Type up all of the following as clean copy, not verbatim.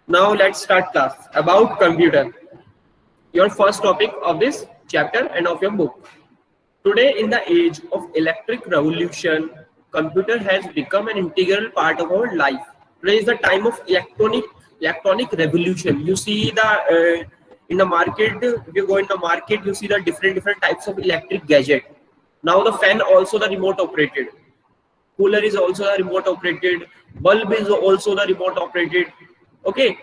Now let's start class about computer. Your first topic of this chapter and of your book. Today, in the age of electric revolution, computer has become an integral part of our life. Today is the time of electronic revolution. You see the in the market. If you go in the market, you see the different types of electric gadget. Now the fan also the remote operated. Cooler is also the remote operated. Bulb is also the remote operated. Okay,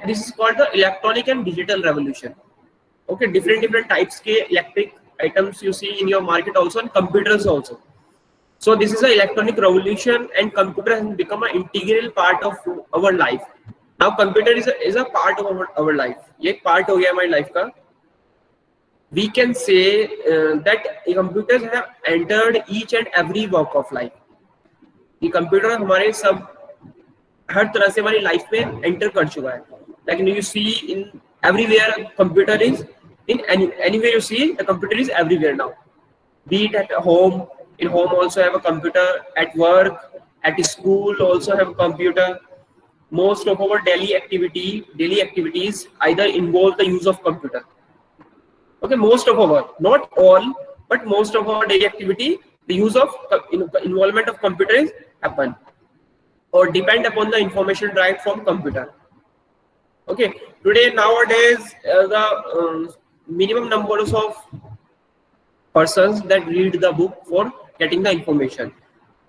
this is called the electronic and digital revolution. Okay, different types के electric items you see in your market also, and computers also. So this is an electronic revolution, and computer has become an integral part of our life. Now computer is a part of our life. ये एक part हो गया हमारी life का. We can say that computers have entered each and every walk of life. ये computer हमारे सब हर तरह से हमारी लाइफ में एंटर कर चुका है. Like you see in everywhere computer is in anywhere you see the computer is everywhere now. Be it at home, in home also have a computer, at work, at school also have a computer. Most of our daily activities either involve the use of computer. Okay, most of our, not all, but most of our daily activity, the use of involvement of computer is happen or depend upon the information derived from computer. Okay, today nowadays the minimum numbers of persons that read the book for getting the information.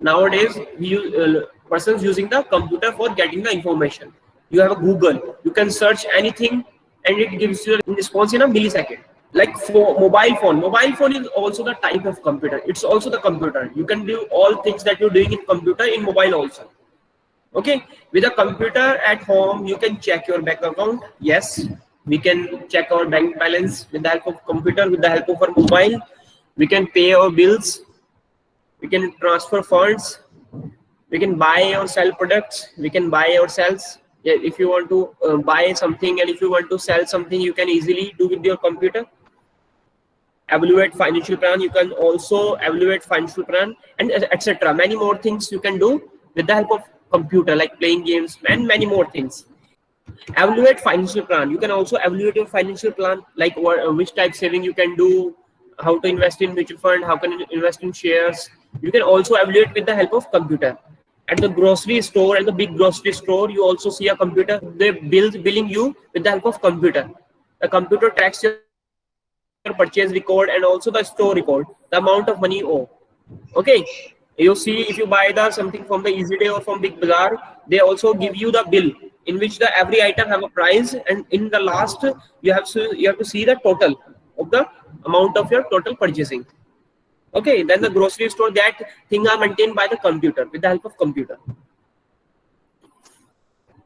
Nowadays we use, persons using the computer for getting the information. You have a Google, you can search anything and it gives you a response in a millisecond. Like for mobile phone is also the type of computer. It's also the computer. You can do all things that you're doing in computer in mobile also. Okay, with a computer at home you can check your bank account. Yes, we can check our bank balance with the help of computer, with the help of our mobile. We can pay our bills, we can transfer funds, we can buy or sell products, we can buy or sell. Yeah, if you want to buy something and if you want to sell something, you can easily do with your computer. Evaluate financial plan, you can also evaluate financial plan, and etc. Many more things you can do with the help of computer, like playing games and many more things. Evaluate financial plan, you can also evaluate your financial plan, like which type saving you can do, how to invest in mutual fund, how can you invest in shares. You can also evaluate with the help of computer. At the grocery store, at the big grocery store, you also see a computer. They billing you with the help of computer. The computer tracks your purchase record and also the store record, the amount of money you owe. Okay, you see if you buy the something from the Easy Day or from Big Bazaar, they also give you the bill in which the every item have a price, and in the last you have to see the total of the amount of your total purchasing. Okay, then the grocery store, that thing are maintained by the computer with the help of computer.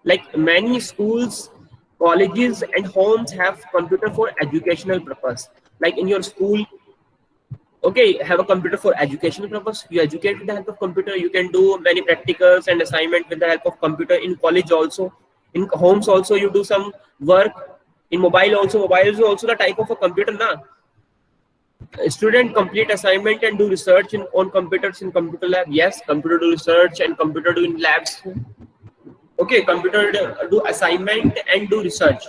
Like many schools, colleges and homes have computer for educational purpose. Like in your school, okay, have a computer for educational purpose. You educate with the help of computer. You can do many practicals and assignment with the help of computer. In college also, in homes also, you do some work. In mobile also, mobile is also the type of a computer now. A student complete assignment and do research on computers in computer lab. Yes, computer do research and computer do in labs. Okay, computer do assignment and do research.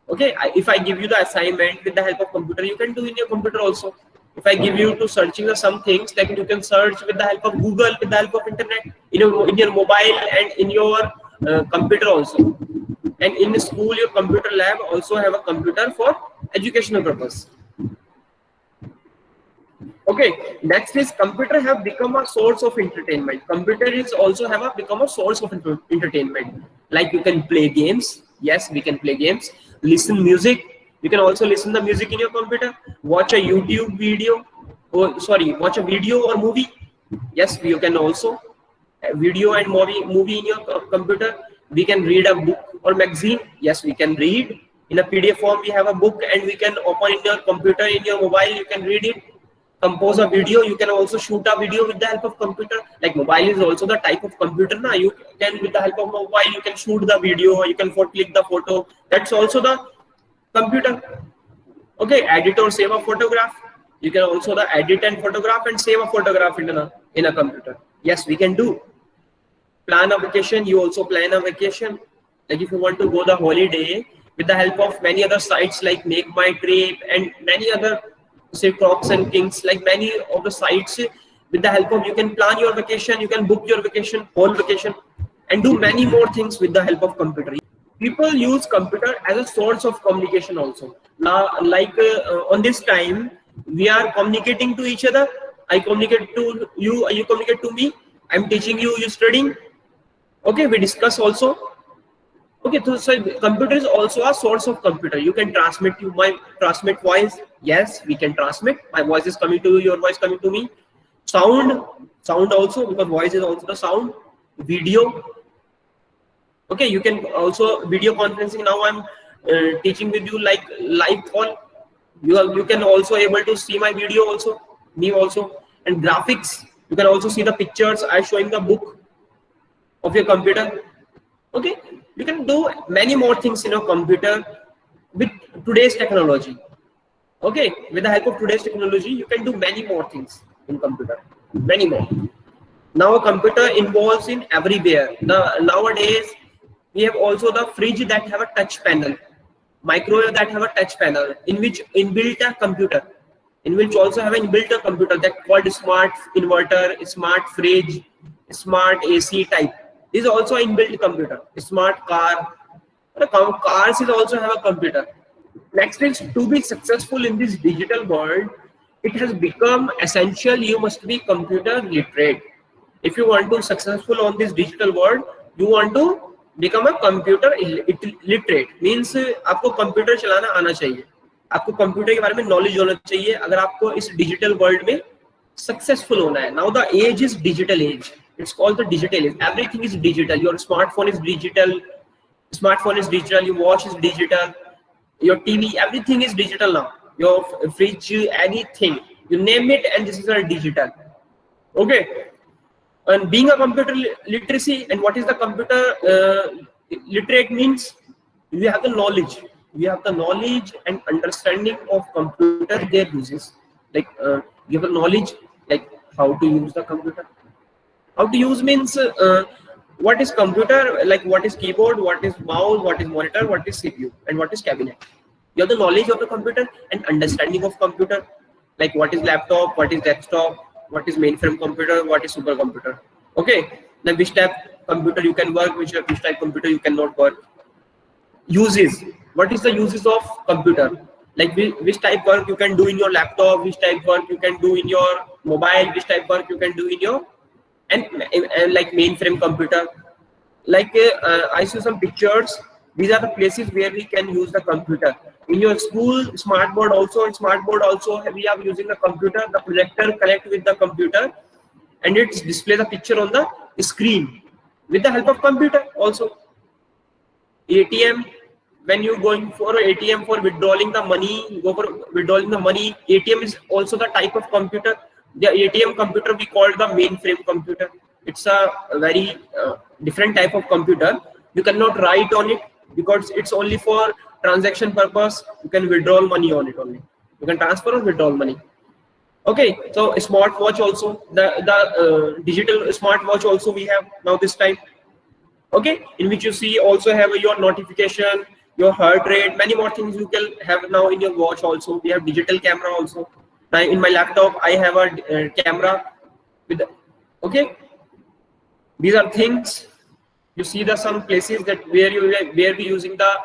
Okay, if I give you the assignment with the help of computer, you can do in your computer also. If I give you to searching of some things, like you can search with the help of Google, with the help of internet, in your mobile and in your computer also. And in school, your computer lab also have a computer for educational purpose. Okay, next is computer have become a source of entertainment. Computer is also have become a source of entertainment. Like you can play games. Yes, we can play games. Listen music. You can also listen the music in your computer. Watch a YouTube video. Watch a video or movie. Yes, you can also video and movie in your computer. We can read a book or magazine. Yes, we can read in a PDF form. We have a book and we can open in your computer, in your mobile. You can read it. Compose a video, you can also shoot a video with the help of computer. Like mobile is also the type of computer now. You can with the help of mobile you can shoot the video, you can click the photo. That's also the computer. Okay, edit or save a photograph. You can also the edit and photograph and save a photograph in a computer. Yes, we can do. Plan a vacation, you also plan a vacation. Like if you want to go the holiday, with the help of many other sites like Make My Trip and many other, say, Crocs and Kings, like many of the sites, with the help of, you can plan your vacation, you can book your vacation, whole vacation, and do many more things with the help of computer. People use computer as a source of communication also. Now, like on this time, we are communicating to each other. I communicate to you, you communicate to me. I'm teaching you, you studying. Okay, we discuss also. Okay, so computer is also a source of computer. You can transmit voice. Yes, we can transmit. My voice is coming to you, your voice coming to me. Sound also, because voice is also the sound. Video. Okay, you can also video conferencing. Now I'm teaching with you like live call. You can also able to see my video also, me also, and graphics. You can also see the pictures. I'm showing the book of your computer. Okay, you can do many more things in your computer with today's technology. Okay, with the help of today's technology, you can do many more things in computer, many more. Now a computer involves in everywhere. Nowadays, we have also the fridge that have a touch panel, microwave that have a touch panel, in which inbuilt a computer, in which also have an inbuilt a computer that called smart inverter, smart fridge, smart AC type. Is also inbuilt computer. Smart car, cars is also have a computer. Next is, to be successful in this digital world, it has become essential. You must be computer literate. If you want to successful on this digital world, you want to become a computer literate. Means आपको computer चलाना आना चाहिए, आपको computer के बारे में knowledge होना चाहिए अगर आपको इस डिजिटल वर्ल्ड में सक्सेसफुल होना है. Now the age is digital age. It's called the digital age. Everything is digital. Your smartphone is digital. Your watch is digital. Your TV, everything is digital now. Your fridge, anything, you name it, and this is all digital. Okay. And being a computer literacy, and what is the computer literate means? You have the knowledge. You have the knowledge and understanding of computer, their uses. Like you have the knowledge, like how to use the computer. How to use means what is computer, like what is keyboard, what is mouse, what is monitor, what is CPU, and what is cabinet. You have the knowledge of the computer and understanding of computer, like what is laptop, what is desktop, what is mainframe computer, what is supercomputer. Okay, then which type computer you can work, which type computer you cannot work. Uses. What is the uses of computer? Like which type work you can do in your laptop, which type work you can do in your mobile, which type work you can do in your and like mainframe computer. Like I see some pictures. These are the places where we can use the computer. In your school, smartboard also we are using the computer. The projector connect with the computer and it displays the picture on the screen with the help of computer also. ATM, when you going for ATM for withdrawing the money, go for withdrawing the money. ATM is also the type of computer. The ATM computer we call the mainframe computer. It's a very different type of computer. You cannot write on it because it's only for transaction purpose. You can withdraw money on it only. You can transfer or withdraw money. Okay, so a smartwatch also, the digital smartwatch also we have now this time. Okay, in which you see also have your notification, your heart rate, many more things you can have now in your watch also. We have digital camera also. Now in my laptop I have a camera with okay. These are things you see the some places that where we using the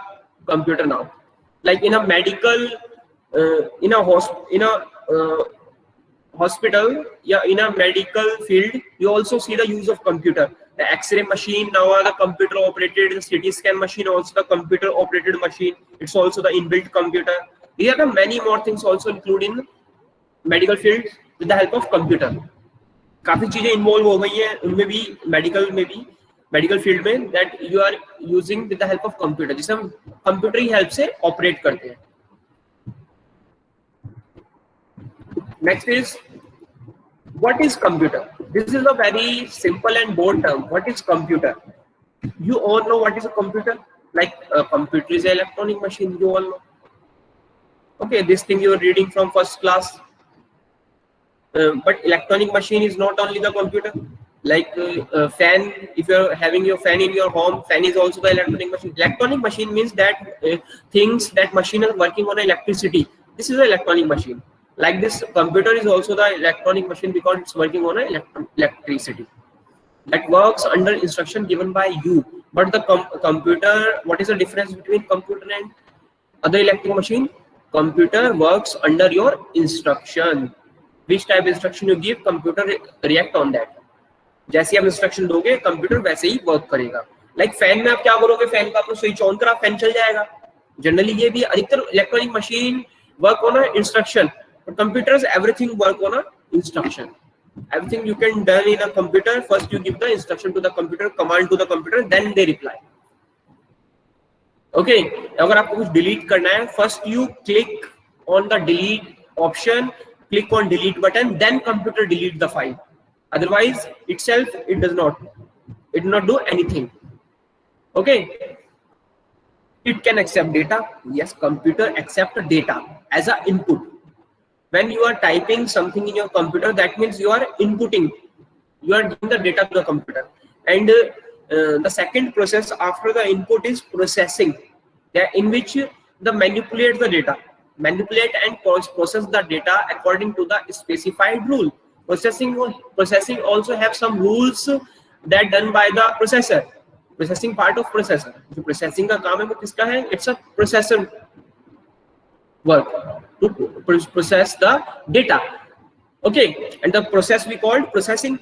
computer now. Like in a medical in a hospital, yeah, in a medical field you also see the use of computer. The X-ray machine now are the computer operated. The CT scan machine also the computer operated machine. It's also the inbuilt computer. These are the many more things also including medical field with the help of computer. काफी चीजें involve हो गई हैं उनमें भी, medical field में, that you are using with the help of computer, जिसे हम कंप्यूटर की हेल्प से ऑपरेट करते हैं. Next is what is computer. This is a very simple and bold term. What is computer? You all know what is a computer. Like a computer is an electronic machine, you all know. Okay, this thing you are reading from first class. But electronic machine is not only the computer. Like fan, if you're having your fan in your home, fan is also the electronic machine. Electronic machine means that things that machine are working on electricity. This is an electronic machine. Like this computer is also the electronic machine because it's working on electricity, that works under instruction given by you. But the computer, what is the difference between computer and other electric machine? Computer works under your instruction. Which type of instruction you give, computer react on that. जैसे आप instruction दोगे computer वैसे ही work करेगा. Like fan में आप क्या करोगे, fan का आपने स्विच ऑन करा, फैन चल जाएगा. जनरली ये भी अधिकतर electronic machine work on instruction, but computers everything work on instruction. Everything you can done in a computer, first you give the instruction to the computer, command to the computer, then they reply. Okay, अगर आपको कुछ delete करना है, first you click on the delete option, click on delete button, then computer delete the file. Otherwise itself it does not do anything. Okay, it can accept data. Yes, computer accept data as a input. When you are typing something in your computer, that means you are inputting, you are giving the data to the computer. And the second process after the input is processing, in which the manipulate the data, manipulate and process the data according to the specified rule. Processing also have some rules that done by the processor. Processing part of processor. जो processing का काम है वो किसका है? It's a processor work to process the data. Okay, and the process we called processing.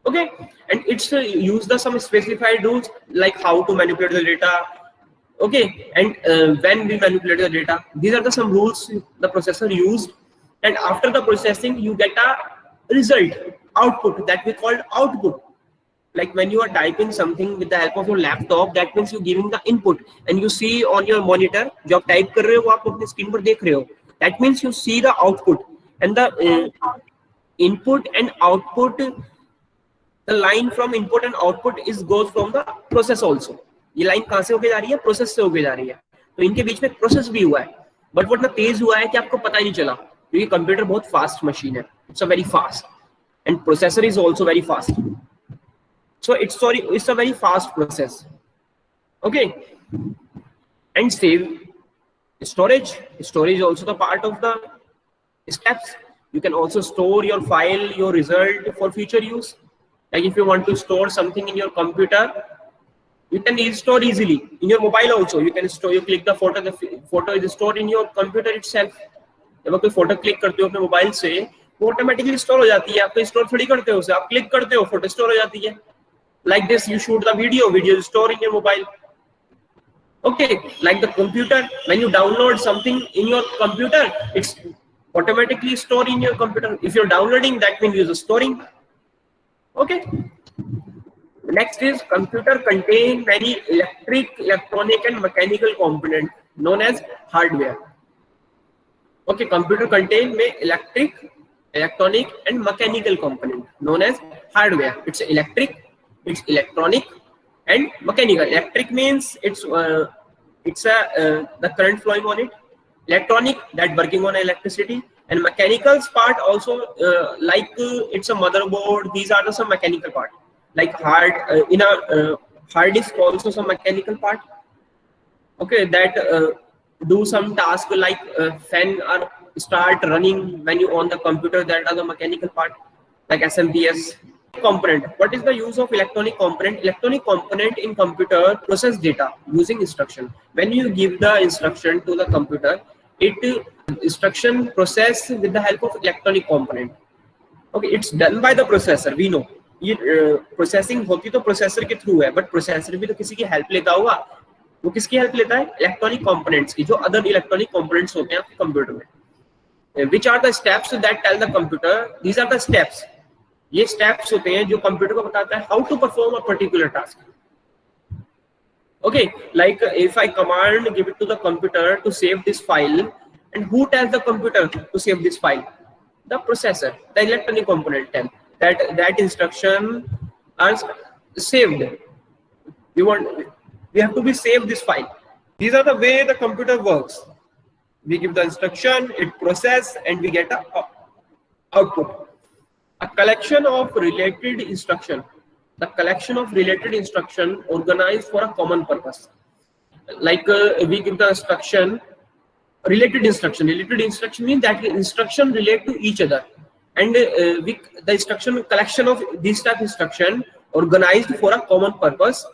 Okay, and it's use the some specified rules like how to manipulate the data. Okay, and when we manipulate the data, these are the some rules the processor used. And after the processing you get a result, output, that we called output. Like when you are typing something with the help of your laptop, that means you giving the input and you see on your monitor जो आप type कर रहे हो वो आप अपने screen पर देख रहे हो. That means you see the output, and the input and output, the line from input and output is goes from the process also. ये line कहाँ से होके जा रही है? Process से होके जा रही है. तो इनके बीच में process भी हुआ है, but वो इतना तेज हुआ है कि आपको पता ही नहीं चला, क्योंकि कंप्यूटर बहुत फास्ट मशीन है. It's a very fast, and processor is also very fast. So it's a very fast process. Okay, and storage is also the part of the steps. You can also store your file, your result for future use. Like if you want to store something in your computer, you can store easily. In your mobile also you can store. You click the photo is stored in your computer itself. जब आप कोई photo click करते हो अपने mobile से, वो automatically store हो जाती है. आप स्टोर थोड़ी करते हो उसे, आप क्लिक करते हो, फोटो स्टोर हो जाती है. Like this, you shoot the video is stored in your mobile. Okay, like the computer, when you download something in your computer, it's automatically stored in your computer. If you're downloading, that means you're storing. Okay. Next is computer contain many electronic and mechanical component known as hardware. Okay, computer contain electronic and mechanical component known as hardware. It's electric, it's electronic and mechanical. Electric means it's the current flowing on it. Electronic, that working on electricity, and mechanicals part also like it's a motherboard. These are some mechanical part. Like in a hard disk also some mechanical part. Okay, that do some task like fan or start running when you on the computer. That are the mechanical part, like SMPS. Component. What is the use of electronic component? Electronic component in computer process data using instruction. When you give the instruction to the computer, instruction process with the help of electronic component. Okay, it's done by the processor. We know ये processing होती तो processor के through है, but processor भी तो किसी की help लेता होगा. वो किसकी help लेता है? Electronic components की, जो other electronic components होते हैं आपके computer में. Which are the steps that tell the computer? These are the steps. ये steps होते हैं जो कंप्यूटर को बताता है how to perform a particular task. Okay, like if I command give it to the computer to save this file, and who tells the computer to save this file? The processor, the electronic component tell that instruction are saved. We have to be save this file. These are the way the computer works. We give the instruction, it process, and we get a output. A collection of related instruction. The collection of related instruction organized for a common purpose. Like we give the instruction, related instruction. Related instruction means that the instruction relate to each other, and the instruction collection of this type instruction organized for a common purpose.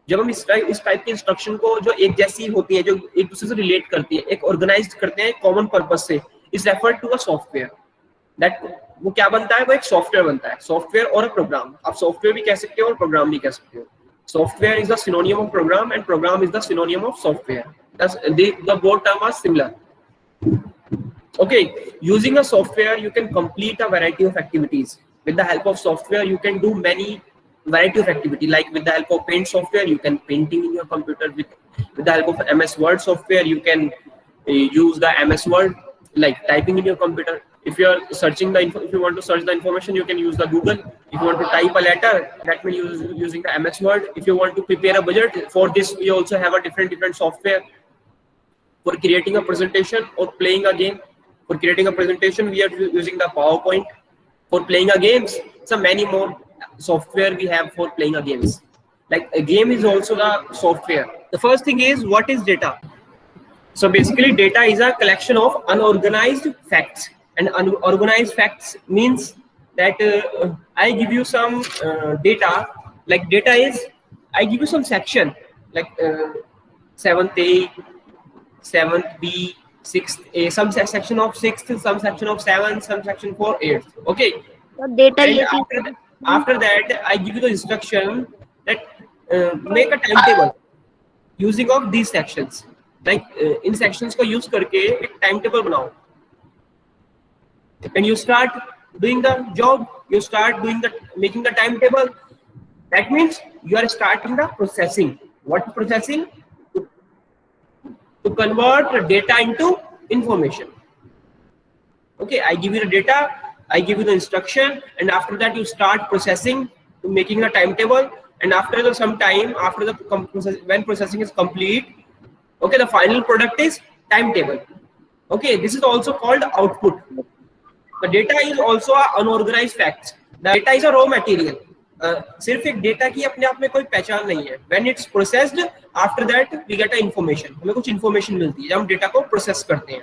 जब हम इस type के instruction को जो एक जैसी होती है, जो एक दूसरे से रिलेट करती है, एक ऑर्गेनाइज करते हैं कॉमन पर्पस से, is referred to a software. दैट वो क्या बनता है, वो एक सॉफ्टवेयर बनता है. सॉफ्टवेयर और अ प्रोग्राम. आप सॉफ्टवेयर भी कह सकते हो और प्रोग्राम भी कह सकते हो. Software is the synonym of program and program is the synonym of software. The both terms are similar. Okay, using a software you can complete a variety of activities. With the help of software you can do many variety of activity. Like with the help of paint software you can painting in your computer. With the help of MS Word software you can use the MS Word, like typing in your computer. If you are searching if you want to search the information, you can use the Google. If you want to type a letter, that will using the MS Word. If you want to prepare a budget, for this we also have a different software. For creating a presentation or playing a game, for creating a presentation we are using the PowerPoint. For playing a games, so many more software we have for playing a games. Like a game is also the software. The first thing is, what is data? So basically data is a collection of unorganized facts, and unorganized facts means that I give you some data. Like data is, I give you some section, like 7th A, 7th B, 6th A, some section of 6th, some section of 7th, some section for 8th. Okay. So data after that I give you the instruction that make a timetable using of these sections. Like in sections को use करके एक timetable बनाओ. And you start doing the job. You start doing making the timetable. That means you are starting the processing. What processing? To convert data into information. Okay, I give you the data, I give you the instruction, and after that you start processing, making a timetable, and after some time, after when processing is complete, okay, the final product is timetable. Okay, this is also called output. The data is also an unorganized fact. The data is a raw material. सिर्फ एक data की अपने आप में कोई पहचान नहीं है. When it's processed, after that we get a information. हमें कुछ information मिलती है जब हम डेटा को प्रोसेस करते हैं.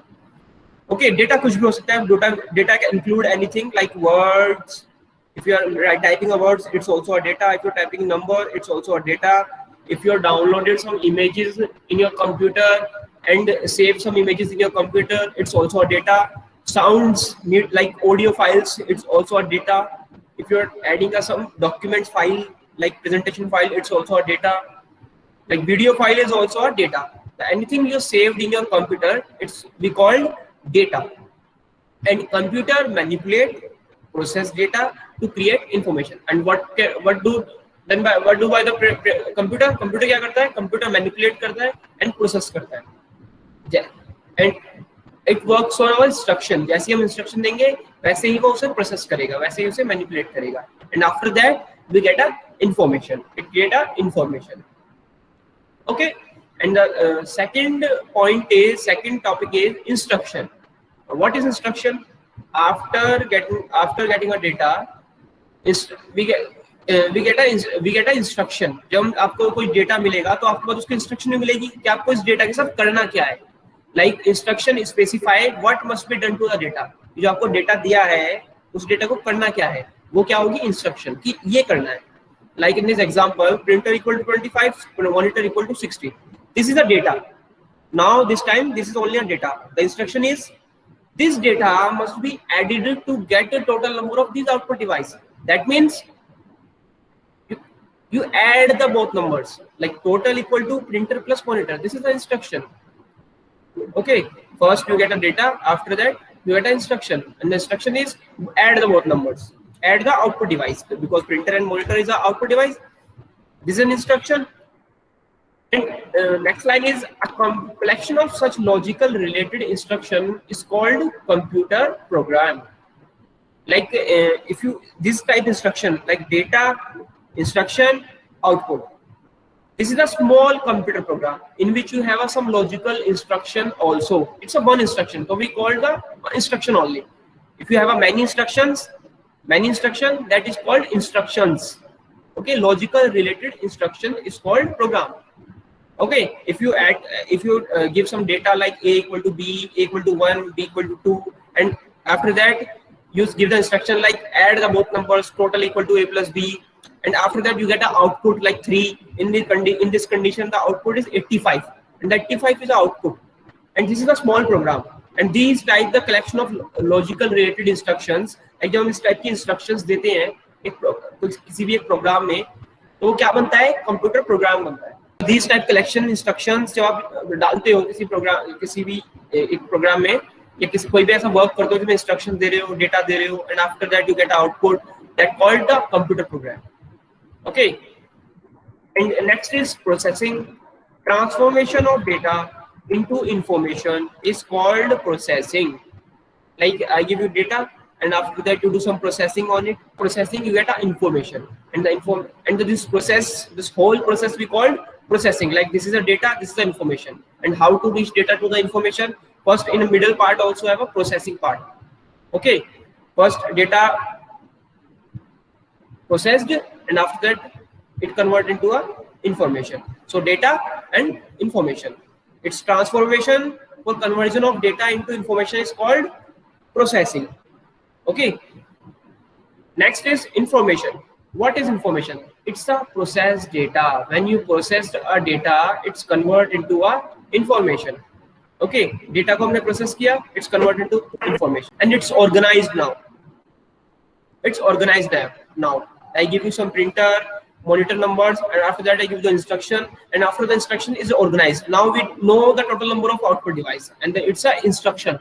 Okay, डेटा कुछ भी हो सकता है. Data can include anything like words. If you are typing a words, it's also a data. If you're typing number, it's also a data. If you're downloaded some images in your computer and save some images in your computer, it's also a data. Sounds like audio files, it's also a data. If you're adding some document file like presentation file, it's also a data. Like video file is also a data. Anything you saved in your computer, we called data. And computer manipulate, process data to create information. And what do by the computer? Computer क्या करता है? Computer manipulate करता है and process करता है. And it works on our instruction. जैसे हम instruction देंगे वैसे ही वो उसे process करेगा, वैसे ही उसे manipulate करेगा. And after that we get a information. It create a information. Okay. And the second topic is instruction. What is instruction? After getting a data, we get a instruction. जब आपको कोई data मिलेगा तो आपके पास उसकी instruction भी मिलेगी कि आपको इस data के साथ करना क्या है. Like instruction specify what must be done to the data. जो आपको data दिया है उस data को करना क्या है, वो क्या होगी instruction कि ये करना है. Like in this example, printer equal to 25, monitor equal to 60. This is the data. Now this time this is only a data. The instruction is this data must be added to get a total number of these output devices. That means you add the both numbers, like total equal to printer plus monitor. This is the instruction. Okay, first you get a data, after that you get an instruction, and the instruction is add the both numbers, add the output device, because printer and monitor is the output device. This is an instruction. And next line is a collection of such logical related instruction is called computer program. Like if you this type instruction like data, instruction, output. This is a small computer program in which you have some logical instruction also. It's a one instruction, so we call the instruction only. If you have many instructions, Many instruction, that is called instructions. Okay, logical related instruction is called program. Okay, if you add, if you give some data like a equal to b, a equal to 1, b equal to 2, and after that you give the instruction like add the both numbers, total equal to a plus b, and after that you get an output like 3. In this condition, the output is 85, and the 85 is the output, and this is a small program. And these type the collection of logical related instructions, like जब हम इस type की instructions देते हैं किसी भी एक programme में, तो वो क्या बनता है, कंप्यूटर प्रोग्राम बनता है. These type collection instructions जब आप डालते हो किसी प्रोग्राम, किसी भी एक प्रोग्राम में, या किसी कोई भी ऐसा वर्क करते हो जिसमें इंस्ट्रक्शन दे रहे हो, डेटा दे रहे हो, and after that you get output, that called the computer program. Okay, and next is processing. Transformation of data into information is called processing. Like I give you data, and after that you do some processing on it. Processing, you get a information, and this process, this whole process we call processing. Like this is a data, this is the information, and how to reach data to the information. First, in the middle part also have a processing part. Okay, first data processed, and after that it converted into a information. So data and information. Its transformation for conversion of data into information is called processing. Okay. Next is information. What is information? It's a processed data. When you process a data, it's converted into a information. Okay. Data को हमने process किया, it's converted into information, and it's organized now. It's organized now. I give you some printer, monitor numbers, and after that I give the instruction, and after the instruction is organized. Now we know the total number of output device, and it's a instruction,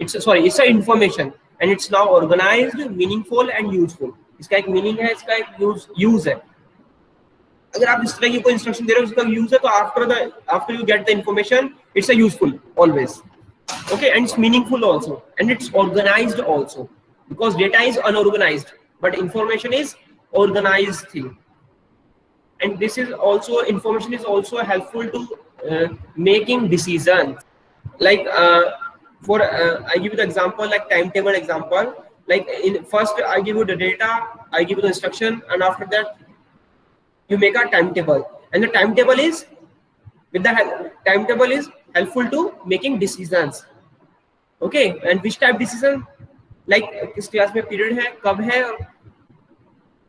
it's a information, and it's now organized, meaningful and useful. इसका एक meaning है, इसका एक use है. अगर आप इस तरह की कोई instruction दे रहे हो, इसका use है, तो after you get the information, it's a useful always. Okay, and it's meaningful also, and it's organized also, because data is unorganized, but information is organized thing. And this is also, information is also helpful to making decisions. Like I give you the example, like timetable example. Like in first I give you the data, I give you the instruction, and after that you make a timetable, and the timetable is helpful to making decisions. Okay, and which type decision? Like किस class में period है, कब है और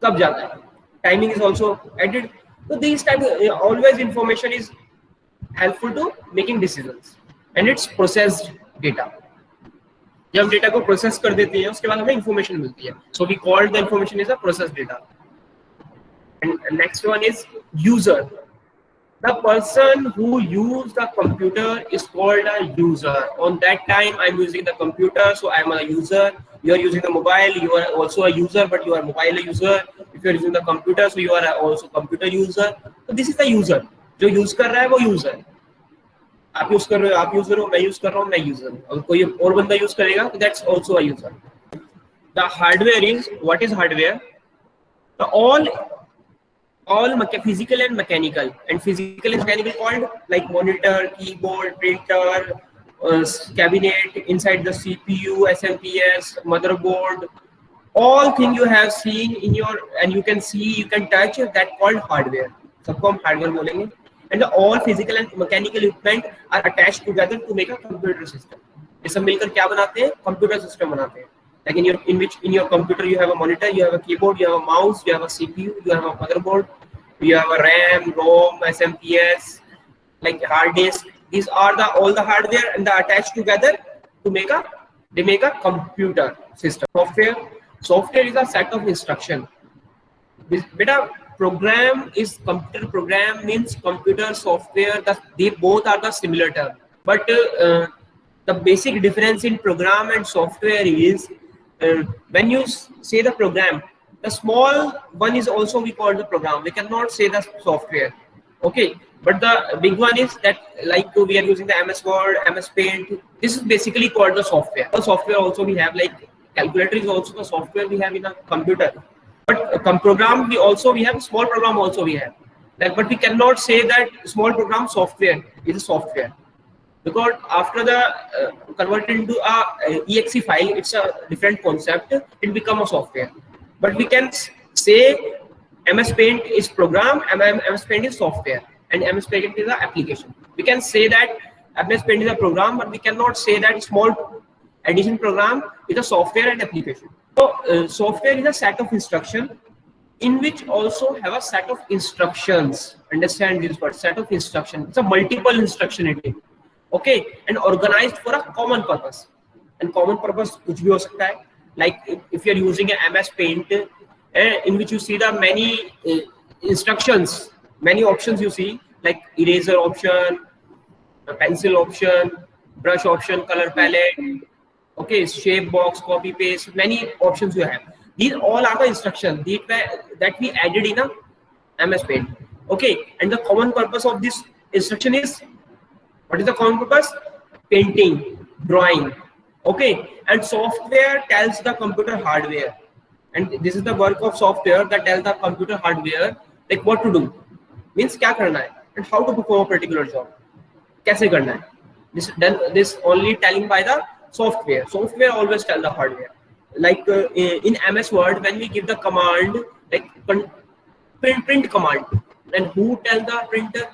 कब जाता है. Timing is also added. So these type always information is helpful to making decisions, and it's processed data. जब डेटा को प्रोसेस कर देते हैं, उसके बाद हमें इंफॉर्मेशन मिलती है. So we call the information is a processed data. And next one is user. The person who use the computer is called a user. On that time I'm using the computer, so I'm a user. You are using the mobile, you are also a user, but you are mobile user. If you are using the computer, so you are also computer user. So this is the user. जो use कर रहा है वो user. आप use कर रहे हो, आप user हो, मैं use कर रहा हूँ, मैं user हूँ. अगर कोई और बंदा use करेगा, तो that's also a user. The hardware is, what is hardware? The all physical and mechanical. And physical and mechanical called like monitor, keyboard, printer, cabinet, inside the CPU, SMPS, motherboard, all thing you have seen in your, and you can see, you can touch, that called hardware. सबको हम hardware बोलेंगे. And all physical and mechanical equipment are attached together to make a computer system. ये सब मिलकर क्या बनाते हैं? Computer system बनाते हैं. Like in your computer you have a monitor, you have a keyboard, you have a mouse, you have a CPU, you have a motherboard, you have a RAM, ROM, SMPS, like hard disk. These are all the hardware, and they are attached together to make a computer system. Software is a set of instruction. Beta program is computer program, means computer software. They both are the similar term, but the basic difference in program and software is when you say the program, the small one is also we call the program. We cannot say the software. Okay, but the big one is that, like we are using the MS Word, MS Paint. This is basically called the software. The software also we have, like calculator is also the software we have in a computer. But program we have, small program also we have. Like, but we cannot say that small program software is a software, because after the converted into a exe file, it's a different concept. It become a software. but we can say MS Paint is program, MS Paint is software, and MS Paint is an application. We can say that MS Paint is a program, but we cannot say that small addition program is a software and application. So software is a set of instruction in which also have a set of instructions. Understand this word, set of instruction. It's a multiple instruction it is. Okay, and organized for a common purpose. And common purpose कुछ भी हो सकता है. Like if you are using a MS Paint, in which you see the many instructions, many options you see, like eraser option, pencil option, brush option, color palette, okay, shape box, copy paste, many options you have. These all are the instructions that we added in a MS Paint. Okay, and the common purpose of this instruction is, what is the common purpose? Painting, drawing. Okay, and software tells the computer hardware, and this is the work of software that tells the computer hardware like what to do, means क्या करना है, and how to perform a particular job, कैसे करना है. This only telling by the software. Software always tell the hardware. Like in MS Word, when we give the command like print command, and who tell the printer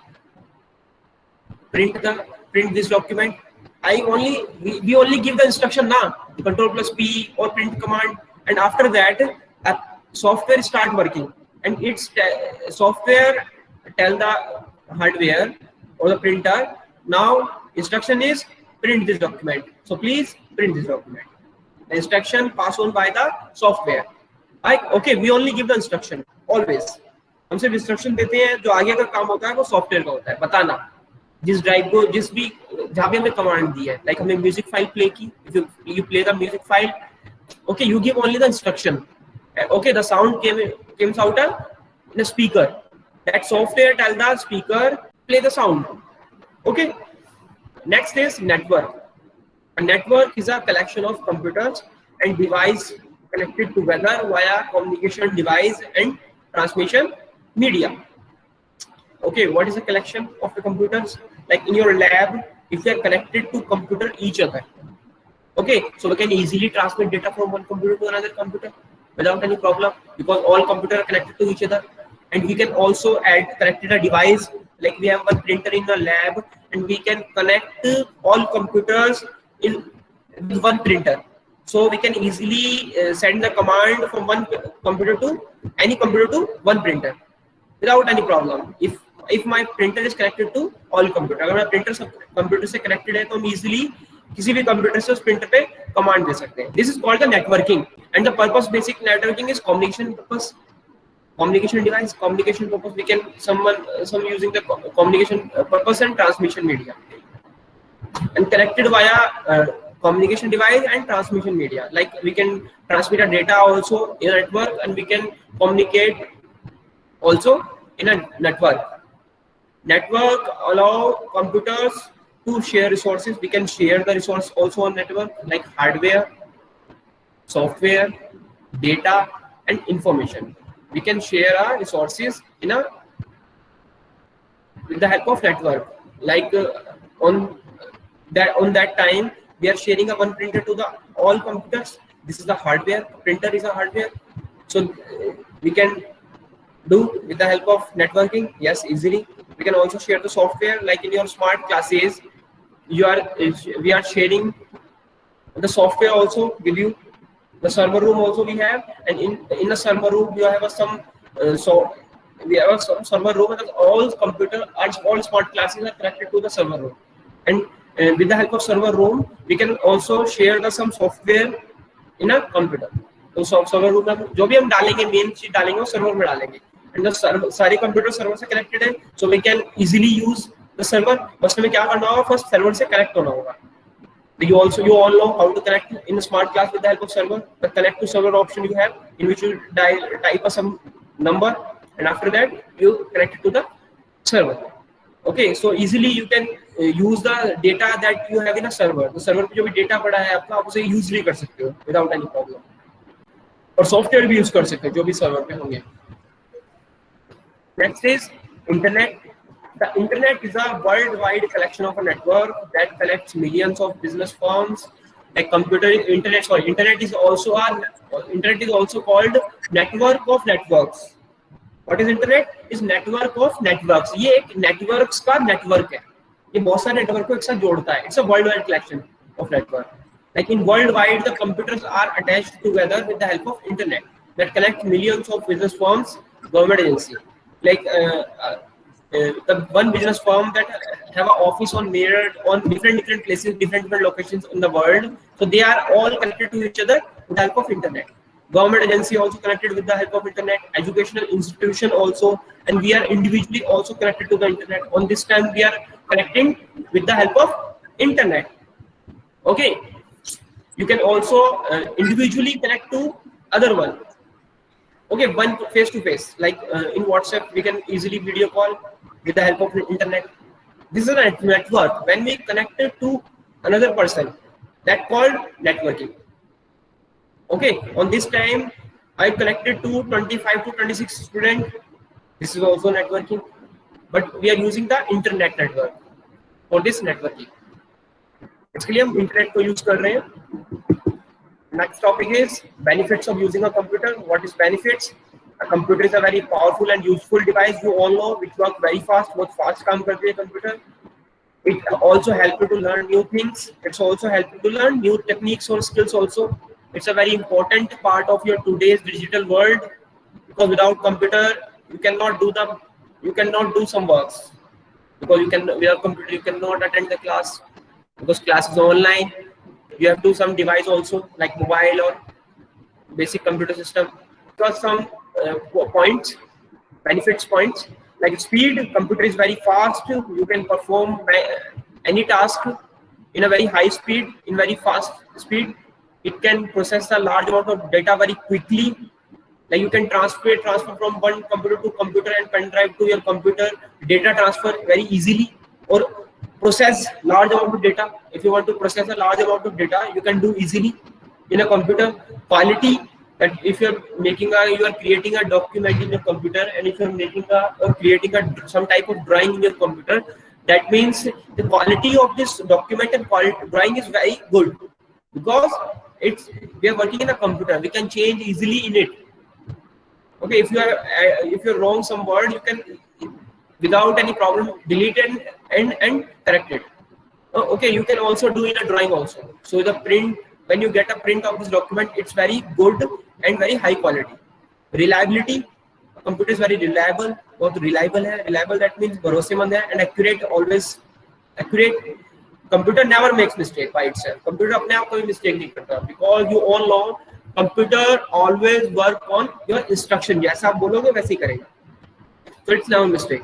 print this document? We only give the instruction now, Control+P or print command, and after that software start working, and it's software tell the hardware or the printer, now instruction is print this document, so please print this document. The instruction passed on by the software. Like okay, we only give the instruction always. हम सिर्फ instruction देते हैं, जो आगे का काम होता है वो सॉफ्टवेयर का होता है, बताना जिस ड्राइव को जिस भी जहाँ भी हमें कमांड दी है. लाइक हमने म्यूजिक फाइल प्ले की, you play the music file, okay, you give only the instruction. Okay, the sound comes out in a speaker. That software tell the speaker play the sound. Okay, next is network. A network is a collection of computers and devices connected together via communication device and transmission media. Okay, what is a collection of the computers? Like in your lab, if they are connected to computer each other, okay, so we can easily transmit data from one computer to another computer without any problem, because all computers are connected to each other. And we can also connected a device, like we have one printer in the lab, and we can connect all computers in one printer. So we can easily send the command from one computer to any computer to one printer without any problem. If my printer is connected to all computer, अगर मेरा printer सब computer से connected है, तो हम easily किसी भी computer से उस printer पे command दे सकते हैं. This is called the networking, and the purpose basic networking is communication purpose. Communication device, communication purpose. We can some using the communication purpose and transmission media, and connected via communication device and transmission media. Like we can transmit a data also in a network, and we can communicate also in a network. Network allow computers to share resources. We can share the resource also on network, like hardware, software, data, and information. We can share our resources with the help of network. Like on that time, we are sharing a one printer to the all computers. This is the hardware. Printer is a hardware. So we can do with the help of networking. Yes, easily. We can also share the software. Like in your smart classes, we are sharing the software also with you. The server room also we have, and in the server room we have some server room, and all computer and all smart classes are connected to the server room. And with the help of server room, we can also share some software in a computer. तो server room में जो भी हम डालेंगे, main चीज डालेंगे वो server में डालेंगे. And the सारे computer server से connected है, so we can easily use the server. बस हमें क्या करना होगा, first server से connect होना होगा. You all know how to connect in a smart class with the help of server. The connect to server option you have, in which you type some number, and after that you connect it to the server. Okay, so easily you can use the data that you have in a server. The server पे जो भी data पड़ा है आपका, आप उसे use भी कर सकते हो without any problem. और software भी use कर सकते हो जो भी server पे होंगे. Next is internet. The internet is a worldwide collection of a network that connects millions of business firms, Like computer, internet is also called network of networks. What is internet? Is network of networks. ये एक networks का network है. ये बहुत सारे network को एक साथ जोड़ता है. It's a worldwide collection of network. Like in worldwide, the computers are attached together with the help of internet that connect millions of business firms, government agency. Like the one business firm that have an office on different places, different locations in the world. So they are all connected to each other with the help of internet. Government agency also connected with the help of internet, educational institution also, and we are individually also connected to the internet. On this time we are connecting with the help of internet. Okay, you can also individually connect to other one. Okay, one face to face, like in WhatsApp we can easily video call with the help of the internet. This is a network. When we connected to another person, that called networking. Okay, on this time I connected to 25 to 26 students. This is also networking, but we are using the internet network for this networking. इसके लिए हम internet को use कर रहे हैं. Next topic is benefits of using a computer. What is benefits? A computer is a very powerful and useful device. You all know, which works very fast. बहुत fast काम करती है computer. It also helps you to learn new things. It's also help you to learn new techniques or skills also. It's a very important part of your today's digital world, because without computer you cannot do some works, because without computer you cannot attend the class, because class is online. You have to do some device also, like mobile or basic computer system. Because some benefits points, like speed. Computer is very fast. You can perform any task in a very high speed, in very fast speed. It can process a large amount of data very quickly. Like you can transfer from one computer to computer and pen drive to your computer. Data transfer very easily, or process large amount of data. If you want to process a large amount of data, you can do easily in a computer. Quality, that if you are creating a document in your computer, and if you are creating some type of drawing in your computer, that means the quality of this document and drawing is very good, because we are working in a computer. We can change easily in it. Okay, if you're wrong some word, you can without any problem delete and correct it. Okay, you can also do in a drawing also. So the print, when you get a print of this document, it's very good and very high quality. Reliability, computer is very reliable. बहुत reliable है. Reliable, that means भरोसेमंद है, and accurate, always accurate. Computer never makes mistake by itself. Computer अपने आप कोई mistake नहीं करता, because you all know computer always work on your instruction. जैसा आप बोलोगे वैसे ही करेगा. So it's never mistake.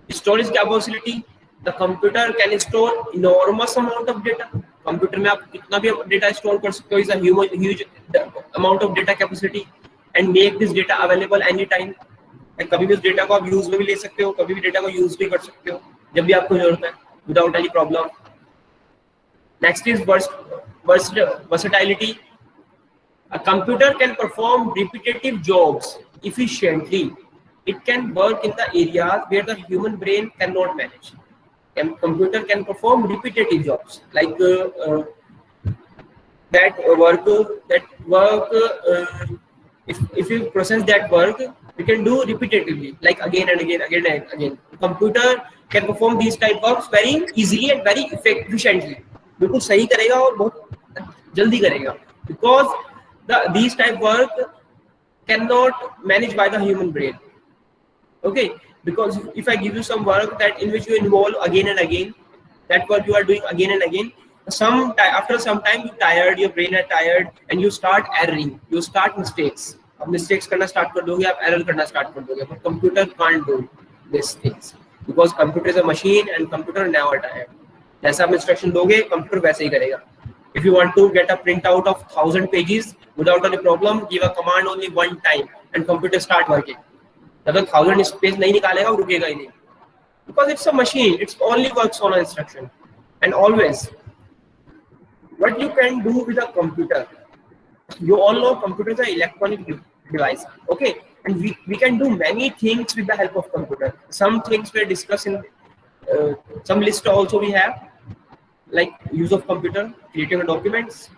Storage capacity, the computer can store enormous amount of data. Computer में आप कितना भी data store कर सकते हो. Is a huge amount of data capacity, and make this data available anytime. कभी भी उस data को आप use में भी ले सकते हो, कभी भी data को use भी कर सकते हो, जब भी आपको जरूरत है, without any problem. Next is versatility. A computer can perform repetitive jobs efficiently. It can work in the areas where the human brain cannot manage. Computer can perform repetitive jobs, like that work. If you process that work, you can do repetitively, like again and again. Computer can perform these type works very easily and very efficiently. बिल्कुल सही करेगा और बहुत जल्दी करेगा, because these type work cannot manage by the human brain. Okay, because if I give you some work that in which you involve again and again, that work you are doing again and again, after some time you tired, your brain is tired, and you start erroring, you start mistakes. अब mistakes करना start कर दोगे, आप error करना start कर दोगे. But computer can't do these things, because computer is a machine and computer never tired. जैसा आप instruction दोगे, computer वैसे ही करेगा. If you want to get a printout of 1000 pages without any problem, give a command only one time and computer start working. जब तक 1000 page नहीं निकालेगा, वो रुकेगा ही नहीं, because it's a machine. It only works on an instruction. And always, what you can do with a computer, you all know computer is an electronic device. Okay, and we can do many things with the help of computer. Some things we discuss in some list also we have. like use of computer, creating documents.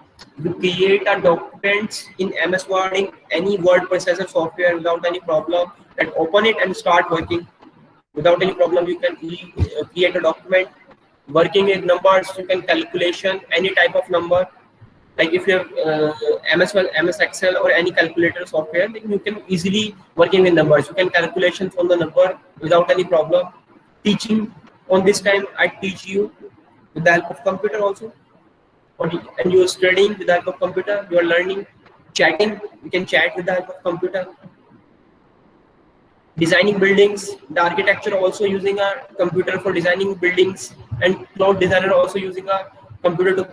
You create a documents in MS Word, in any word processor software without any problem, and open it and start working without any problem. You can create a document working with numbers. You can calculation any type of number. Like if you have MS Excel or any calculator software, then you can easily working with numbers. You can calculations on the number without any problem. Teaching on this time, I teach you with the help of computer also. And you are studying with the help of computer. You are learning, chatting. You can chat with the help of computer. Designing buildings, the architecture also using a computer for designing buildings, and cloth designer also using a computer to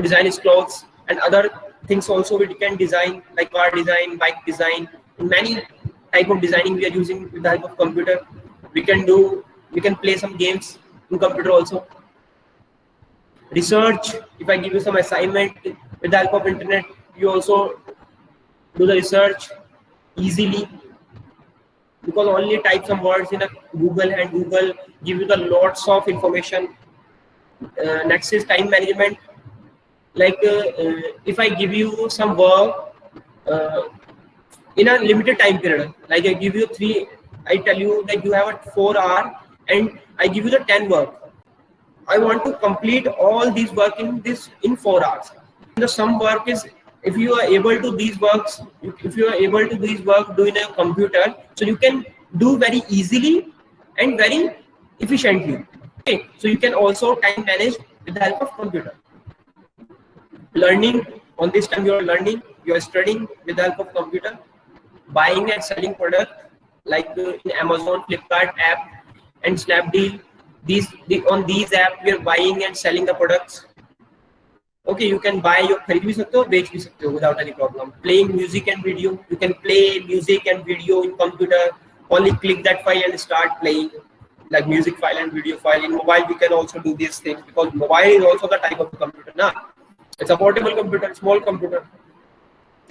design his clothes, and other things also we can design like car design, bike design, many type of designing we are using with the help of computer. We can play some games in computer also. Research, if I give you some assignment with the help of internet, you also do the research easily, because only type some words in a Google and Google give you the lots of information. Next is time management. Like if I give you some work in a limited time period, like I give you I tell you that you have a 4 hour and I give you the 10 work. I want to complete all these work in 4 hours. Some work is, if you are able to these works, if you are able to these work do in a computer, so you can do very easily and very efficiently. Okay, so you can also time manage with the help of computer. Learning, on this time you are learning, you are studying with the help of computer. Buying and selling product, like in Amazon, Flipkart app and Snapdeal. On these app we are buying and selling the products. Okay, you can buy, you खरीद भी सकते हो, बेच भी सकते हो without any problem. Playing music and video, you can play music and video in computer. Only click that file and start playing, like music file and video file. In mobile we can also do these things, because mobile is also the type of computer. Nah, it's a portable computer, small computer.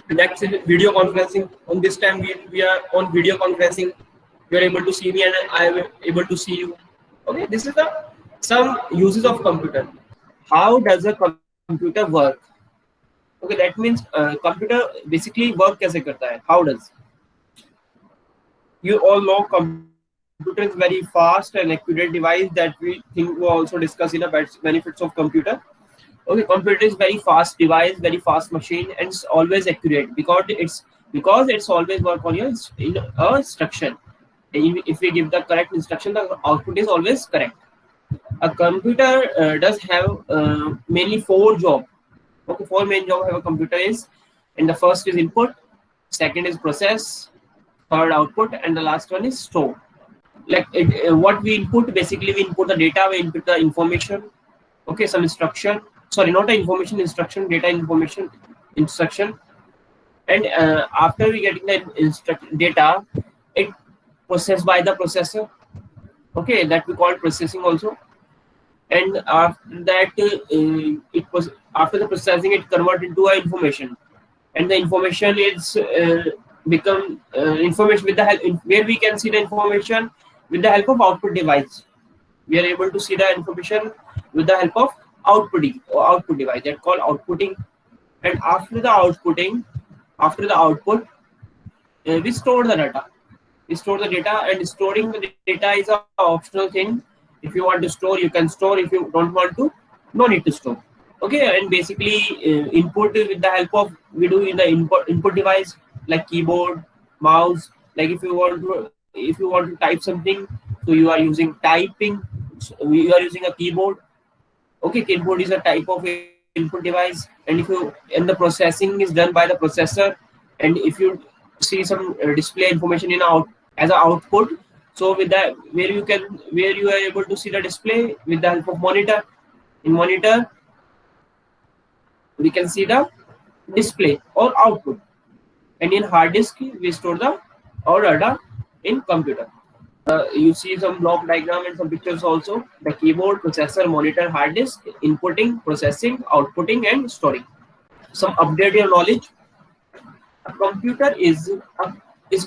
Next is video conferencing. On this time we are on video conferencing. You are able to see me and I am able to see you. Okay, this is some uses of computer. How does a computer work? Okay, that means computer basically work कैसे करता है? How does? You all know computer is very fast and accurate device that we think we also discuss in the benefits of computer. Okay, computer is very fast device, very fast machine, and it's always accurate because it's always work on your instruction. If we give the correct instruction, the output is always correct. A computer does have mainly 4 jobs. Okay, 4 main jobs have a computer is, and the first is input, second is process, third output, and the last one is store. Like what we input, basically we input the data, we input the information. Okay, some instruction. Sorry, not the information, instruction, data, information, instruction. And after we getting the data, it processed by the processor. Okay, that we call processing also. And after that, it was after the processing, it converted into information, and the information is become information with the help where we can see the information with the help of output device. We are able to see the information with the help of output device, that called outputting. And after the output, we store the data. And storing the data is an optional thing. If you want to store, you can store. If you don't want to, no need to store. Okay, and basically input with the help of we do in the input device like keyboard, mouse. Like if you want to type something, so you are using typing. So you are using a keyboard. Okay, keyboard is a type of input device, and the processing is done by the processor. And if you see some display information as an output, so with that where you are able to see the display with the help of monitor. In monitor we can see the display or output, and in hard disk we store our data in computer. You see some block diagram and some pictures also. The keyboard, processor, monitor, hard disk, inputting, processing, outputting, and storing. Some update your knowledge. A computer is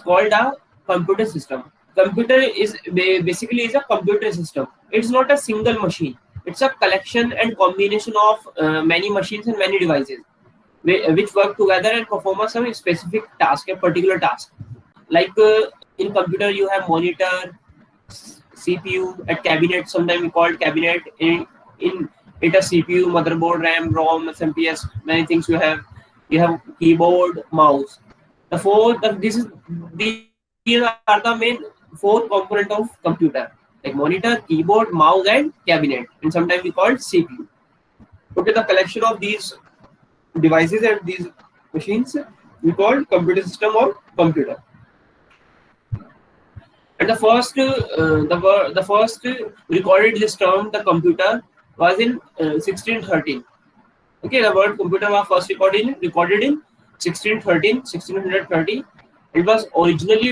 called a computer system. Computer is basically a computer system. It's not a single machine. It's a collection and combination of many machines and many devices which work together and perform some specific task, a particular task. Like in computer, you have monitor, CPU, a cabinet. Sometimes we call it cabinet. In it a CPU, motherboard, RAM, ROM, SMPS. Many things you have. You have keyboard, mouse. The four. These are the main four component of computer. Like monitor, keyboard, mouse, and cabinet. And sometimes we call it CPU. Okay, the collection of these devices and these machines we call computer system or computer. And the first recorded this term, the computer, was in 1613. Okay, the word computer was first recorded in 1630. It was originally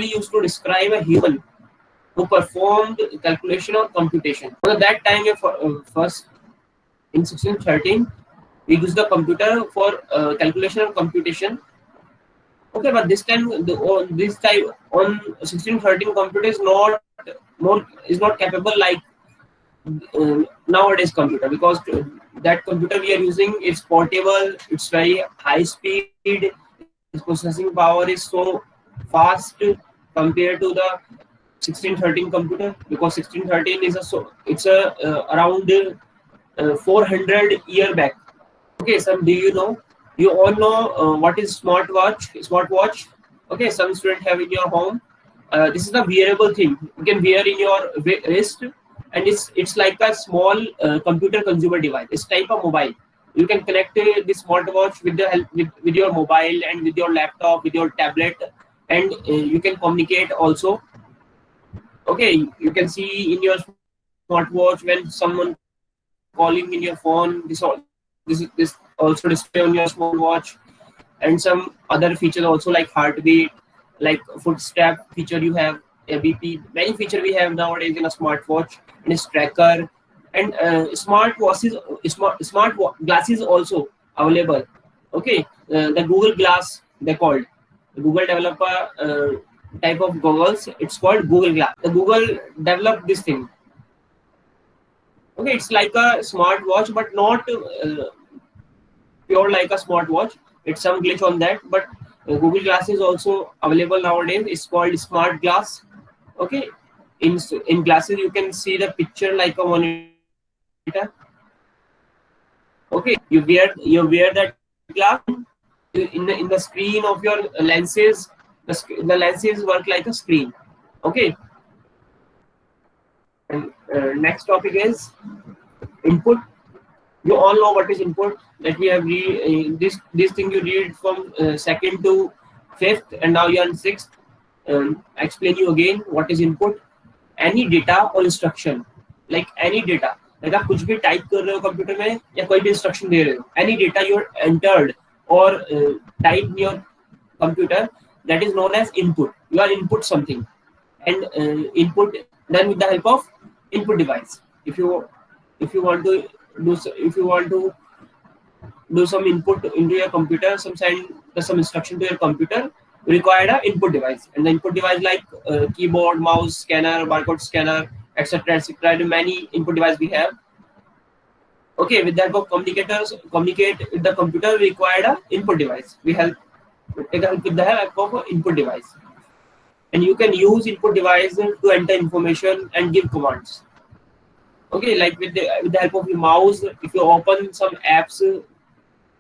used to describe a human who performed calculation or computation. So at that time, first in 1613, we used the computer for calculation or computation. Okay, but this time on 1613 computer is not capable like nowadays computer, because that computer we are using is portable, it's very high speed, its processing power is so fast compared to the 1613 computer, because 1613 is around 400 year back. Okay, some do you know? You all know what is smartwatch. Okay, some students have in your home. This is a wearable thing you can wear in your wrist, and it's like a small computer consumer device. It's type of mobile. You can connect this smartwatch with the help with your mobile and with your laptop, with your tablet, and you can communicate also. Okay, you can see in your smartwatch when someone calling in your phone. This also display on your smartwatch, and some other features also like heartbeat, like footstep feature. You have a BP. Many feature we have nowadays in a smartwatch, and its tracker, and smart glasses also available. Okay, the Google Glass, they called. The Google developer type of goggles. It's called Google Glass. The Google developed this thing. Okay, it's like a smartwatch, but not pure like a smartwatch. It's some glitch on that, but Google Glass is also available nowadays. It's called Smart Glass. Okay, in glasses you can see the picture like a monitor. Okay, you wear that glass in the screen of your lenses. The lenses work like a screen. Okay, and next topic is input. You all know what is input, that we have this thing you read from second to fifth, and now you are in sixth. I explain you again what is input. Any data or instruction, like any data, like आप कुछ भी type कर रहे हो computer में या कोई भी इंस्ट्रक्शन दे रहे हो, any data you entered or type in your computer, that is known as input. You are input something, and input done with the help of input device. If you want to do some input into your computer, some instruction to your computer, you require an input device, and the input device like keyboard, mouse, scanner, barcode scanner, etc. Many input device we have. Okay, with the help of communicate with the computer, we require an input device. We take help with the help of input device, and you can use input device to enter information and give commands. Okay, like with the help of your mouse, if you open some apps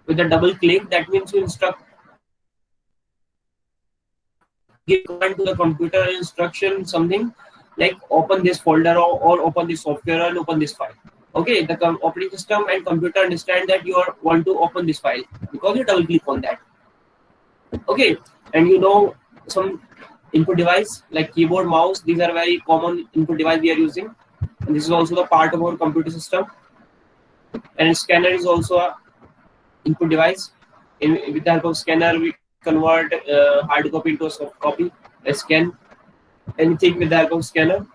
with a double click, that means you give command to the computer instruction, something like open this folder or open this software and open this file. Okay, the operating system and computer understand that you want to open this file because you double click on that. Okay, and you know some input device like keyboard, mouse, these are very common input device we are using, and this is also the part of our computer system. And scanner is also a input device. With the help of scanner, we convert hard copy into a soft copy. Scan anything with the help of scanner.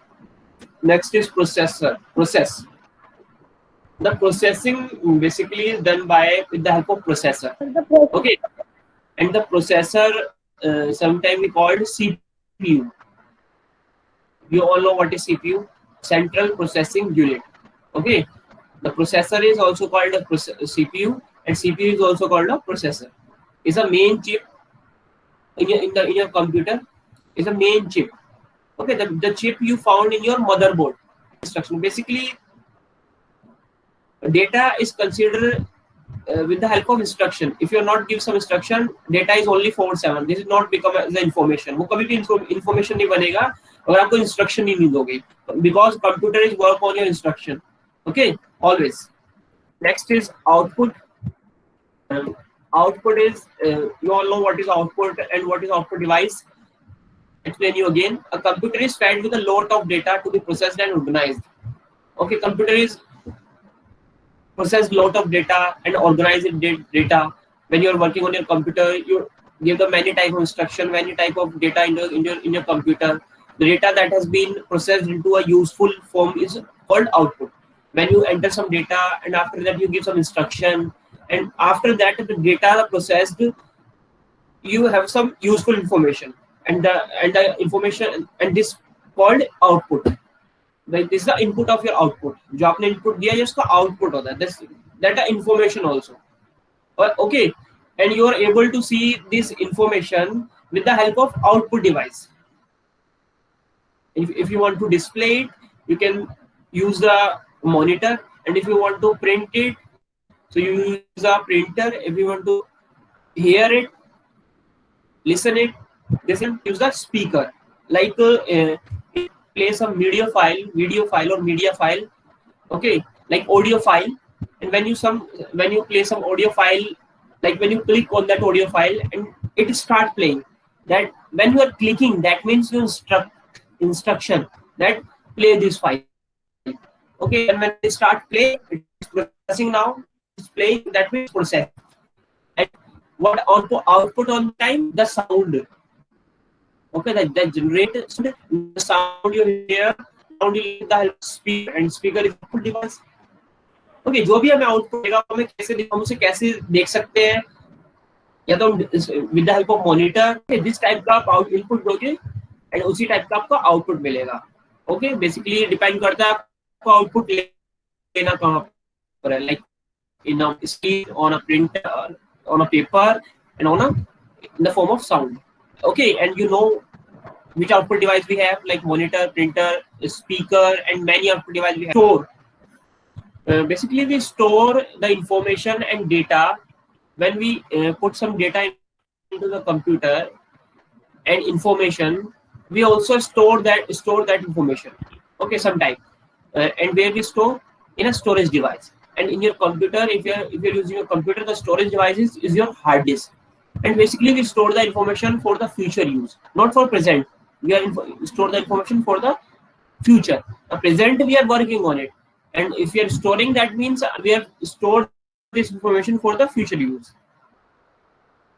Next is processor. The processing basically is done with the help of processor. Okay, and the processor sometimes we call it CPU. You all know what is CPU. central processing unit. Okay, the processor is also called a CPU, and CPU is also called a processor. Is a main chip in your computer. Is a main chip. Okay, the chip you found in your motherboard. Instruction. Basically, data is considered with the help of instruction. If you are not give some instruction, data is only 4/7. This is not become as the information. वो कभी भी information नहीं बनेगा अगर आपको instruction ही नहीं दोगे. Because computer is work on your instruction. Okay, always. Next is output. Output is you all know what is output and what is output device. Explain you again. A computer is fed with a lot of data to be processed and organized. Okay, computer is process lot of data and organize it data. When you are working on your computer, you give the many type of instruction, many type of data in your computer. The data that has been processed into a useful form is called output. When you enter some data and after that you give some instruction, and after that the data processed, you have some useful information, and the information and this called output. Like this is the input of your output. जो आपने input दिया है उसका output होता है. This that information also. Okay, and you are able to see this information with the help of output device. If you want to display it, you can use the monitor, and if you want to print it, so you use a printer. If you want to hear it, listen it, use the speaker. Like play some video file or media file. Okay, like audio file. And when you play some audio file, like when you click on that audio file and it start playing, that when you are clicking, that means you instruction that play this file. Okay, and when they start play, it's processing now, it's playing, that means process. And what output on time? The sound. Okay, that generates the sound you hear, sound you the help speaker, and speaker is output device. Okay, जो भी हमें output देगा हमें हम उसे कैसे देख सकते हैं, या तो with the help of monitor. जिस टाइप का आप इनपुट दोगे एंड उसी टाइप का आपको आउटपुट मिलेगा. ओके, बेसिकली डिपेंड करता है आपको आउटपुट लेना कहाँ पर है, like in a screen, on a printer, on a paper, and on a in the form of sound. Okay, and you know which output device we have, like monitor, printer, speaker, and many output device we have. Store. Basically, we store the information and data. When we put some data into the computer and information, we also store that information. Okay, sometime, and where we store in a storage device. And in your computer, if you're using your computer, the storage device is your hard disk. And basically, we store the information for the future use, not for present. We are store the information for the future. The present we are working on it, and if we are storing, that means we have stored this information for the future use.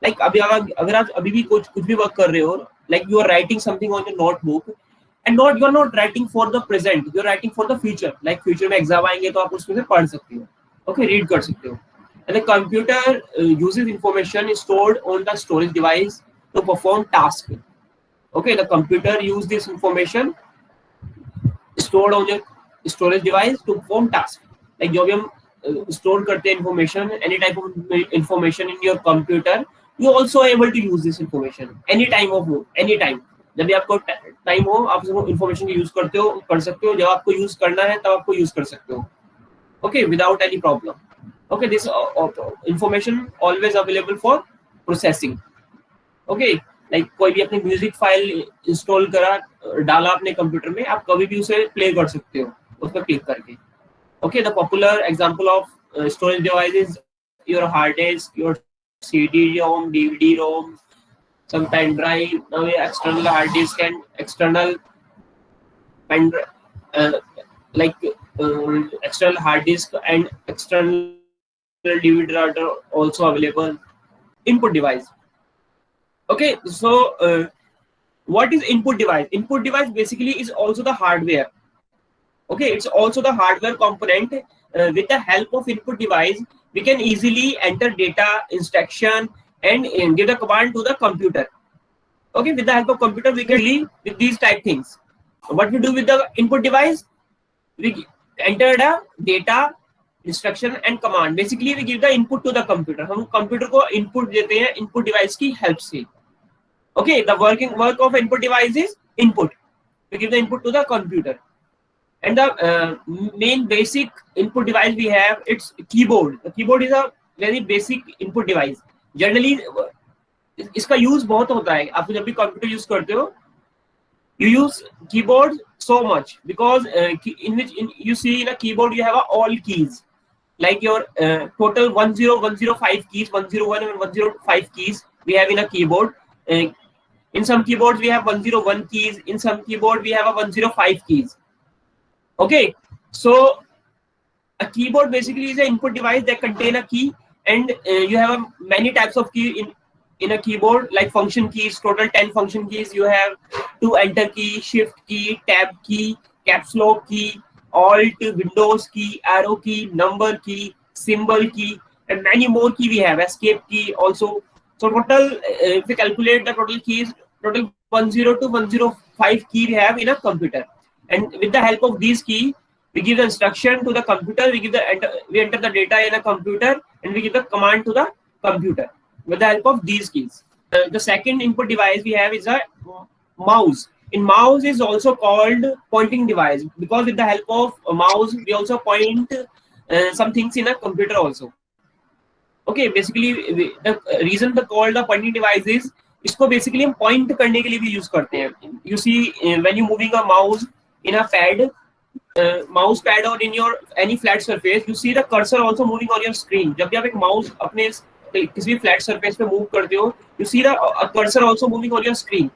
Like अगर आप अभी भी कुछ भी work कर रहे हो, like you are writing something on your notebook, and you are not writing for the present, you are writing for the future. Like future में exam आएंगे तो आप उसमें से पढ़ सकते हो. Okay, read कर सकते हो. And the computer uses information stored on the storage device to perform task. Okay, the computer uses this information stored on your storage device to perform task. Like जो भी हम store करते हैं information, any type of information in your computer, you also able to use this information anytime. जब भी आपको time हो, आप उसको information use करते हो, कर सकते हो. जब आपको use करना है, तब आपको use कर सकते हो. Okay, without any problem. Okay, this information always available for processing. Okay, like कोई भी अपनी म्यूजिक फाइल इंस्टॉल डाला अपने कंप्यूटर में, आप कभी भी उसे प्ले कर सकते हो उस पर क्लिक करके. Okay, the popular example of storage device is your hard disk, your CD-ROM, DVD-ROM, some pen drive, external hard disk and external pen external hard disk and external DVD drive are also available. Input device. Okay, so what is input device? Input device basically is also the hardware. Okay, it's also the hardware component. With the help of input device, we can easily enter data, instruction, and give the command to the computer. Okay, with the help of computer, we can deal with these type things. What we do with the input device? we entered a data, instruction and command. Basically we give the input to the computer. हम computer को input देते हैं input device की help से. Okay, the work of input device is input. We give the input to the computer. And the main basic input device we have, it's keyboard. The keyboard is a very basic input device. Generally इसका use बहुत होता है. आप जब भी computer use करते हो, you use keyboard so much because you see in a keyboard you have all keys, like your total 10105 keys, 101 and 105 keys we have in a keyboard. In some keyboards we have 101 keys, in some keyboard we have a 105 keys. Okay, so a keyboard basically is an input device that contain a key, and you have many types of key in a keyboard, like function keys, total 10 function keys you have, to enter key, shift key, tab key, caps lock key, alt, windows key, arrow key, number key, symbol key, and many more key we have, escape key also. So total, if we calculate the total keys, total 10 to 105 key we have in a computer. And with the help of these key, we give the instruction to the computer, we enter the data in a computer, and we give the command to the computer with the help of these keys. The second input device we have is a mouse. In mouse is also called pointing device, because with the help of a mouse we also point some things in a computer also. Okay, basically the reason they called the pointing device is इसको basically हम point करने के लिए भी use करते हैं. You see when you moving a mouse in a pad, mouse pad or in your any flat surface, you see the cursor also moving on your screen. जब भी आप एक mouse अपने किसी भी flat surface पे move करते हो, you see the cursor also moving on your screen.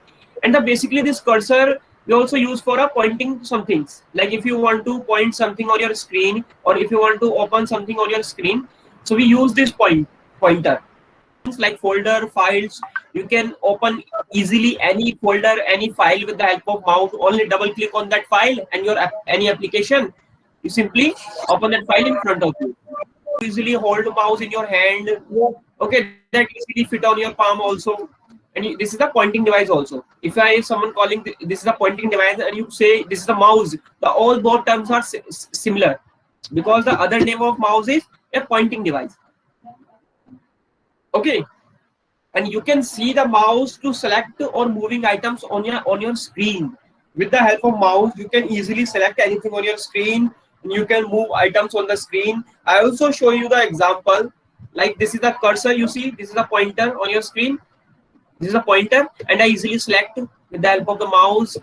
And basically this cursor we also use for a pointing some things. Like if you want to point something on your screen, or if you want to open something on your screen, so we use this pointer. Like folder, files, you can open easily any folder, any file with the help of mouse. Only double click on that file and your any application, you simply open that file in front of you. Easily hold the mouse in your hand. Okay, that easily fit on your palm also. And this is the pointing device also. If someone calling this is a pointing device and you say this is the mouse, all both terms are similar, because the other name of mouse is a pointing device. Okay, and you can see the mouse to select or moving items on your screen. With the help of mouse, you can easily select anything on your screen. You can move items on the screen. I also show you the example. Like this is the cursor, you see, this is a pointer on your screen. This is a pointer, and I easily select with the help of the mouse.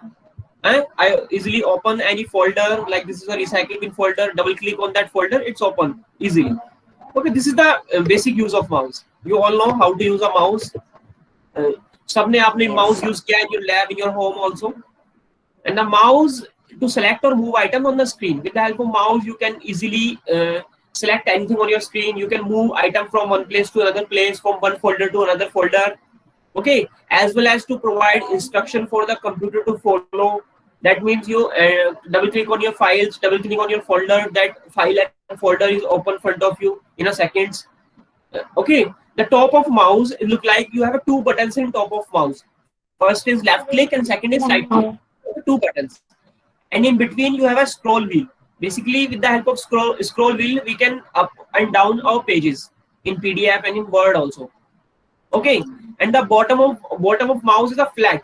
I easily open any folder, like this is a recycle bin folder. Double click on that folder, it's open easily. Okay, this is the basic use of mouse. You all know how to use a mouse. सबने आपने mouse use किया in your lab, in your home also. And the mouse to select or move item on the screen. With the help of mouse, you can easily select anything on your screen. You can move item from one place to another place, from one folder to another folder. Okay, as well as to provide instruction for the computer to follow. That means you double click on your files, double click on your folder. That file and folder is open in front of you in a seconds. Okay, the top of mouse, it look like you have two buttons in top of mouse. First is left click and second is right click. Two buttons, and in between you have a scroll wheel. Basically, with the help of scroll wheel, we can up and down our pages in PDF and in Word also. Okay, and the bottom of mouse is a flat.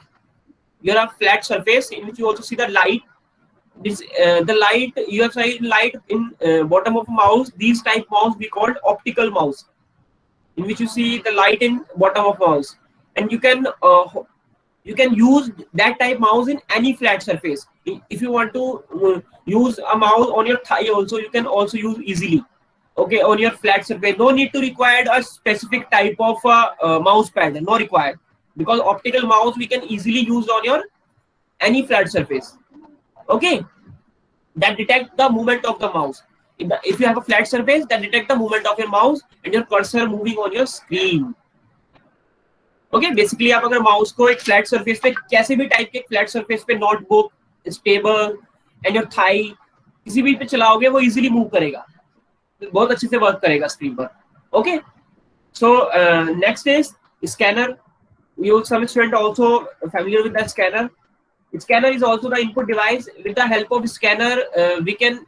You have a flat surface in which you also see the light. This the light, you have light in bottom of mouse. These type mouse we called optical mouse, in which you see the light in bottom of mouse, and you can use that type mouse in any flat surface. If you want to use a mouse on your thigh also, you can also use easily. Okay, on your flat surface, no need to require a specific type of mouse pad, no required, because optical mouse we can easily use on your any flat surface. Okay, that detect the movement of the mouse. If you have a flat surface, that detect the movement of your mouse and your cursor moving on your screen. Okay, basically आप अगर mouse को एक flat surface पे कैसे भी type के flat surface पे notebook, table and your thigh किसी भी पे चलाओगे वो easily move करेगा, बहुत अच्छे से work करेगा screen पर. Okay, so next is scanner. You some student also familiar with that scanner. Scanner is also the input device. With the help of scanner, we can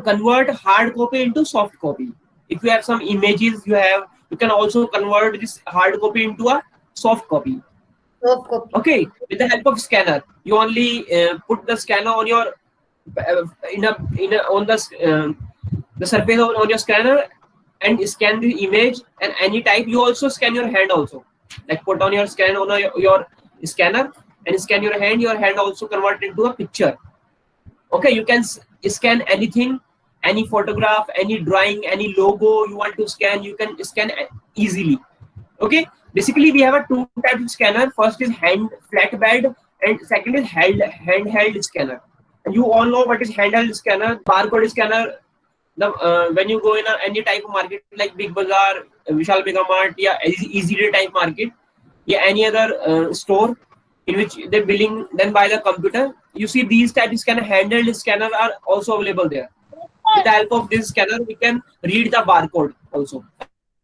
convert hard copy into soft copy. If you have some images, you can also convert this hard copy into a soft copy. Soft copy. Okay, with the help of scanner, you only put the scanner on your on the surface on your scanner and scan the image and any type. You also scan your hand also, like put on your scan on your scanner and scan your hand. Your hand also convert into a picture. Okay, you can scan anything, any photograph, any drawing, any logo you want to scan, you can scan easily. Okay, basically we have a two types of scanner. First is hand flatbed and second is handheld scanner. And you all know what is handheld scanner. Barcode scanner, the when you go in any type of market like Big Bazaar, Vishal Mega Mart, yeah, Easy Day type market, yeah, any other store in which they're billing then by the computer, you see these type of scanner, handheld scanner are also available there. With the help of this scanner, we can read the barcode also,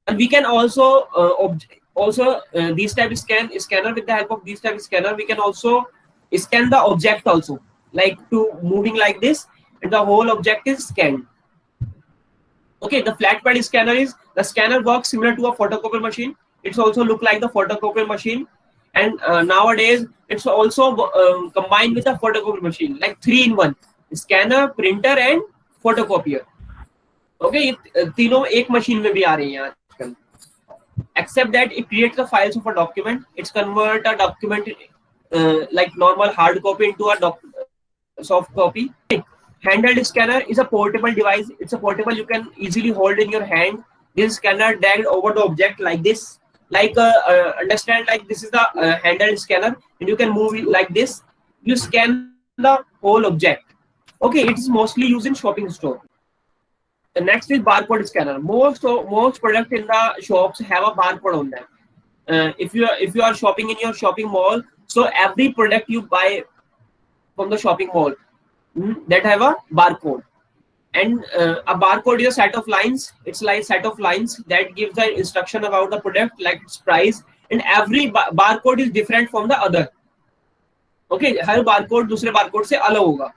and we can also these type of scanner. With the help of these type of scanner, we can also scan the object also, like to moving like this, and the whole object is scanned. Okay, the flatbed scanner is the scanner works similar to a photocopier machine. It's also look like the photocopier machine, and nowadays it's also combined with a photocopier machine, like 3-in-1 scanner, printer, and photocopier. Okay, तीनों एक machine में भी आ रही हैं आजकल. Except that it creates the files of a document. It's convert a document like normal hard copy into a soft copy. Handheld scanner is a portable device. It's a portable, you can easily hold in your hand. This scanner dragged over the object like this. Like understand, like this is the handheld scanner, and you can move it like this. You scan the whole object. Okay, it is mostly used in shopping store. The next is barcode scanner. Most product in the shops have a barcode on them. If you are shopping in your shopping mall, so every product you buy from the shopping mall that have a barcode, and a barcode is a set of lines. It's like set of lines that gives the instruction about the product, like its price, and every barcode is different from the other. Okay, her barcode दूसरे barcode से अलग होगा.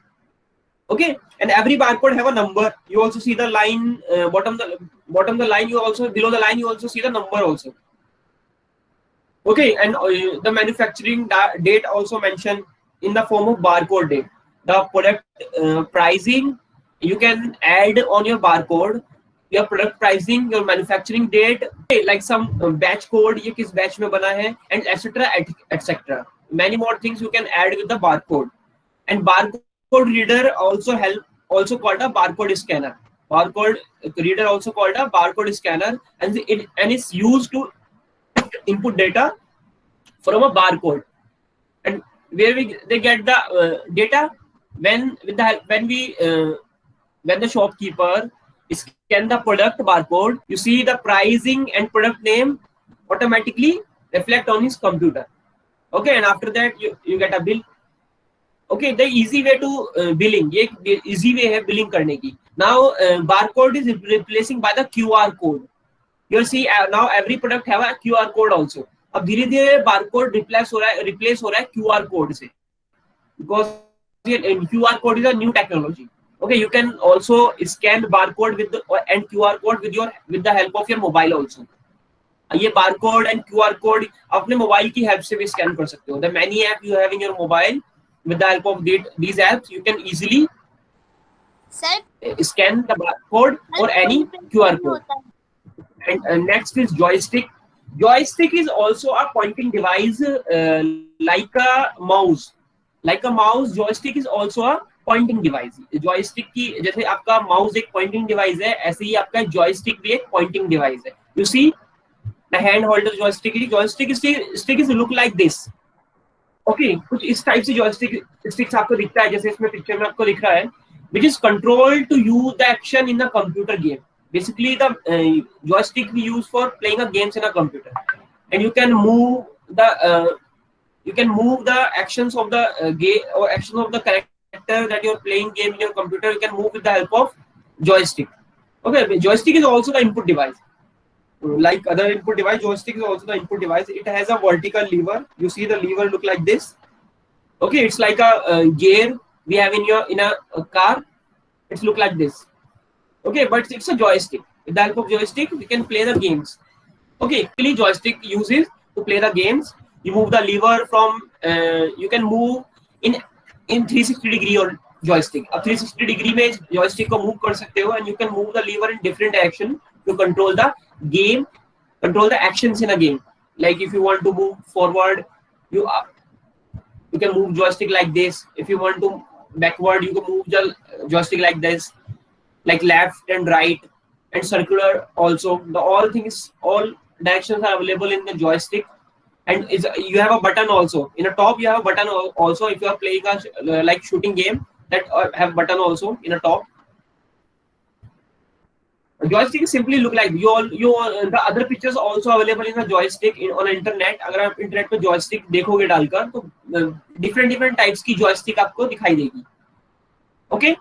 Okay, and every barcode have a number. You also see the line bottom the line. You also below the line you also see the number also. Okay, and the manufacturing date also mentioned in the form of barcode date. The product pricing you can add on your barcode. Your product pricing, your manufacturing date, okay, like some batch code, ये किस batch में बना है, and etc. Many more things you can add with the barcode. And barcode reader also called a barcode scanner. Barcode reader also called a barcode scanner, and it's used to input data from a barcode. And where they get the data when the shopkeeper scan the product barcode, you see the pricing and product name automatically reflect on his computer. Okay, and after that you get a bill. Okay, the easy way to billing, ये easy way है billing करने की. Now barcode is replacing by the QR code. You'll see now every product have a QR code also. अब धीरे धीरे barcode replace हो रहा है QR code से, because QR code is a new technology. Okay, you can also scan barcode and QR code with the help of your mobile also. ये barcode and QR code अपने mobile की help से भी scan कर सकते हो. The many app you have in your mobile, with the help of these apps, you can easily scan the barcode or any QR code. And next is joystick. Joystick is also a pointing device like a mouse. Like a mouse, joystick is also a pointing device. Joystick की जैसे आपका mouse एक pointing device है, ऐसे ही आपका joystick भी एक pointing device है. You see the hand holder joystick stick is look like this. Okay, कुछ इस टाइप से joystick sticks आपको दिखता है, जैसे इसमें पिक्चर में आपको दिख रहा है, which is controlled to use the action in a computer game. Basically, the joystick we use for playing a games in a computer, and you can move the actions of the game or actions of the character that you're playing game in your computer. You can move with the help of joystick. Okay, joystick is also the input device. Like other input device, joystick is also the input device. It has a vertical lever. You see the lever look like this. Okay, it's like a gear we have in a car. It's look like this. Okay, but it's a joystick. With the help of joystick, we can play the games. Okay, really joystick uses to play the games. You move the lever from. You can move in 360 degree or joystick. अब 360 degree में joystick को move कर सकते हो, and you can move the lever in different direction to control the game, control the actions in a game. Like if you want to move forward, you you can move joystick like this. If you want to backward, you can move the joystick like this, like left and right and circular also. The all things, all directions are available in the joystick. And you have a button also in the top. You have a button also if you are playing a like shooting game, that have button also in the top. Joystick simply look like the other pictures also available in the joystick on internet. अगर आप internet पे joystick देखोगे डालकर तो different types की joystick आपको दिखाई देगी. Okay,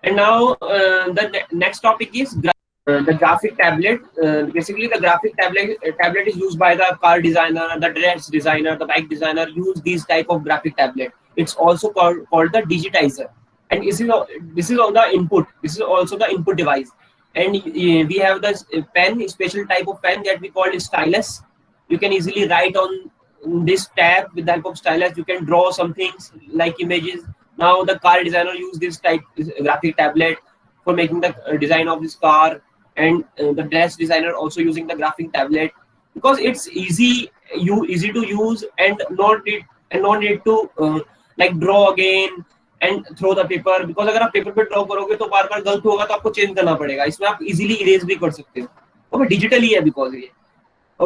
and now the next topic is the graphic tablet. Basically, the graphic tablet is used by the car designer, the dress designer, the bike designer. Use these type of graphic tablet. It's also called the digitizer, and this is all the input. This is also the input device. And we have this pen, special type of pen that we call stylus. You can easily write on this tab with the help of stylus. You can draw some things like images. Now the car designer use this type graphic tablet for making the design of this car, and the dress designer also using the graphic tablet because it's easy to use and not need to like draw again and throw the paper. Because अगर आप paper पे draw करोगे तो बार बार गलत होगा तो आपको change करना पड़ेगा. इसमें आप इजीली इरेज भी कर सकते हो. ओके, डिजिटली है बिकॉज ये.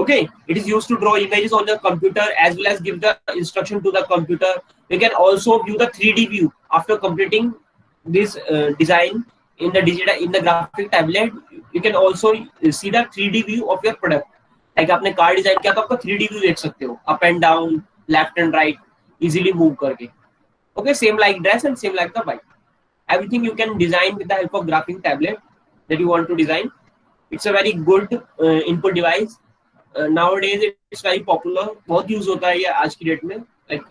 Okay, it is used to draw images on the computer as well as give the instruction to the computer. You can also view the 3D view after completing this design in the graphic tablet. You can also see the 3D view of your product. Like आपने car design किया तो आपका 3D view देख सकते हो, up and down, left and right, easily move करके. Okay, same like dress and same like the bike. Everything you can design with the help of graphic tablet that you want to design. It's a very good input device. Nowadays it's very popular. बहुत use होता है ये आज की date में. Like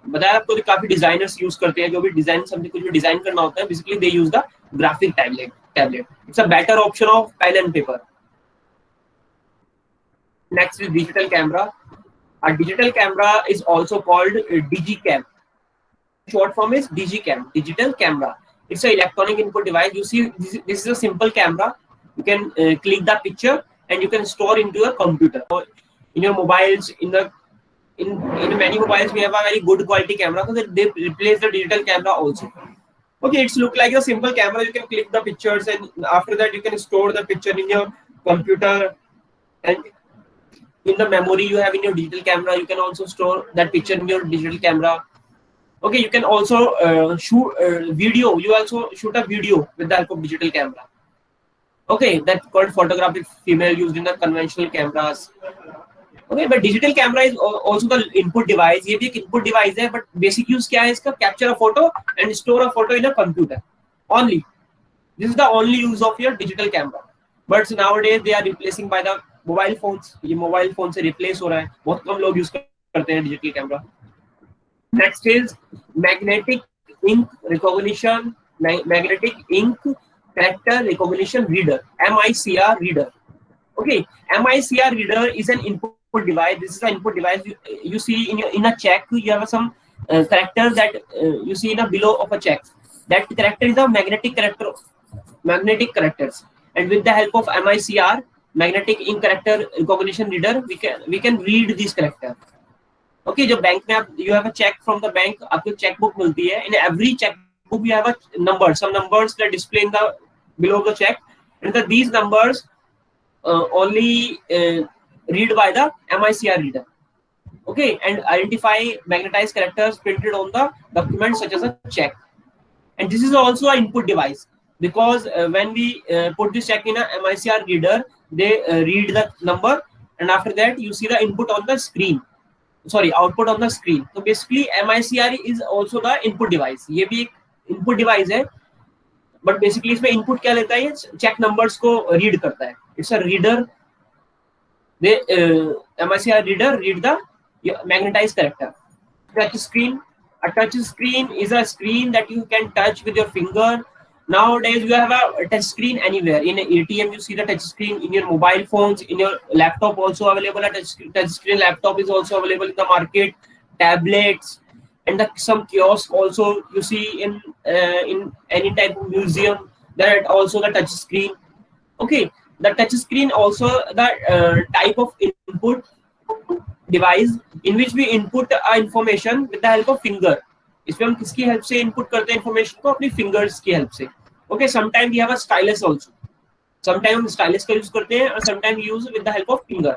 बताया आपको तो काफी डिजाइनर्स यूज करते हैं. जो भी डिजाइन समथिंग कुछ भी डिजाइन करना होता है, basically they use the graphic tablet. It's a better option of pen and paper. Next is digital camera. A digital camera is also called digicam. Short form is digicam, digital camera. It's an electronic input device. You see, this is a simple camera. You can click the picture and you can store into a computer. In your mobiles, in many mobiles, we have a very good quality camera because they replace the digital camera also. Okay, it's look like a simple camera. You can click the pictures, and after that, you can store the picture in your computer. And in the memory you have in your digital camera, you can also store that picture in your digital camera. Okay, you can also shoot video. You also shoot a video with the help of digital camera. Okay, that's called photographic female used in the conventional cameras. Okay, but digital camera is also the input device. ये भी एक input device है, but basic use क्या है इसका? Capture a photo and store a photo in a computer. Only. This is the only use of your digital camera. But nowadays they are replacing by the mobile phones. ये mobile phone से replace हो रहा है. बहुत कम लोग use करते हैं digital camera. Next is magnetic ink recognition, magnetic ink character recognition reader, MICR reader. Okay, MICR reader is an input device. This is an input device. You see in a check, you have some characters that you see in a below of a check. That character is a magnetic characters. And with the help of MICR, magnetic ink character recognition reader, we can read these characters. Okay, जो bank में आप you have a check from the bank, आपको check book मिलती है. In every check book you have a number, some numbers that display in the below the check, and these numbers only read by the MICR reader. Okay, and identify magnetized characters printed on the document such as a check. And this is also an input device because when we put this check in a MICR reader, they read the number, and after that you see the input on the screen. Sorry, output on the screen. So basically MICR is also the input device. ये भी एक input device है, but basically इसमें input क्या लेता है? Check numbers को read करता है. It's a reader. The MICR reader read the magnetized character. Touch screen. A touch screen is a screen that you can touch with your finger. Nowadays you have a touch screen anywhere. In an ATM you see the touch screen, in your mobile phones, in your laptop also available. A touch screen laptop is also available in the market. Tablets and some kiosk also you see in any type of museum, that also the touch screen. Okay, the touch screen also the type of input device in which we input information with the help of finger. इसमें हम किसकी help से input करते हैं information को? अपनी fingers की help से. Okay, sometime we have a stylus also. Sometime हम स्टाइलस का यूज करते हैं और sometime use with the help of finger.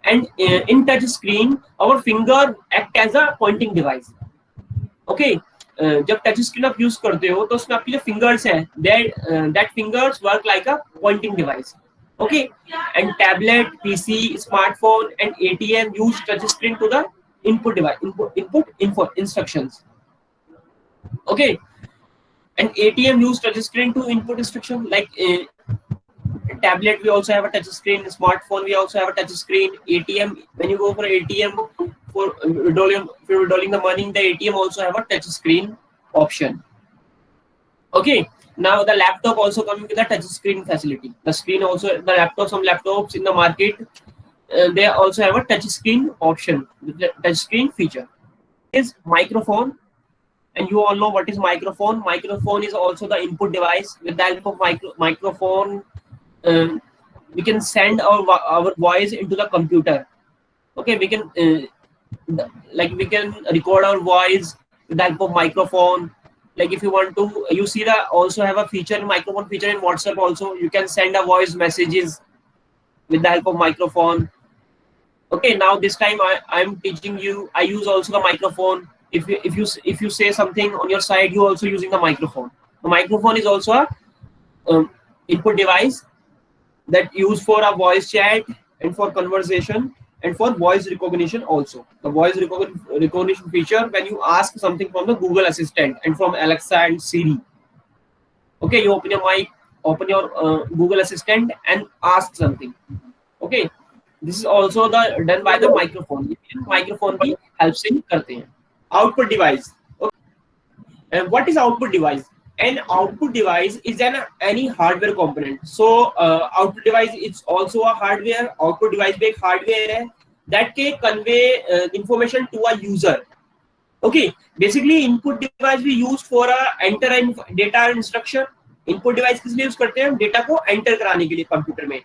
And in touch screen our finger act as a pointing device. Okay, जब touch screen आप use करते हो तो उसमें आपके जो फिंगर्स हैं that fingers work like a pointing device. Okay, and tablet, PC, smartphone, and ATM use touch screen to the input device, info instructions. Okay, and ATM use touch screen to input instruction. Like tablet, we also have a touch screen. Smartphone, we also have a touch screen. ATM, when you go for ATM for withdrawing the money, the ATM also have a touch screen option. Okay. Now the laptop also coming with a touch screen facility. The screen also, the laptop, some laptops in the market, they also have a touch screen option, the touch screen feature. Is microphone, and you all know what is microphone. Microphone is also the input device. With the help of microphone, we can send our voice into the computer. Okay, we can we can record our voice with the help of microphone. Like if you want to, you see the also have a feature, microphone feature in WhatsApp also. You can send a voice messages with the help of microphone. Okay, now this time I'm teaching you. I use also the microphone. If you say something on your side, you also using the microphone. The microphone is also a input device that used for a voice chat and for conversation and for voice recognition also. The voice recognition feature when you ask something from the Google Assistant and from Alexa and Siri. Okay, you open your mic, open your Google Assistant and ask something. Okay, this is also done by the microphone. Microphone की help से करते हैं. Output device. Okay. And what is output device? An output device is any hardware component. So output device is also a hardware. Output device भी एक hardware है that can convey information to a user. Okay, basically input device we use for enter data instruction. Input device किस लिए use करते हैं? Data को enter कराने के लिए कंप्यूटर में.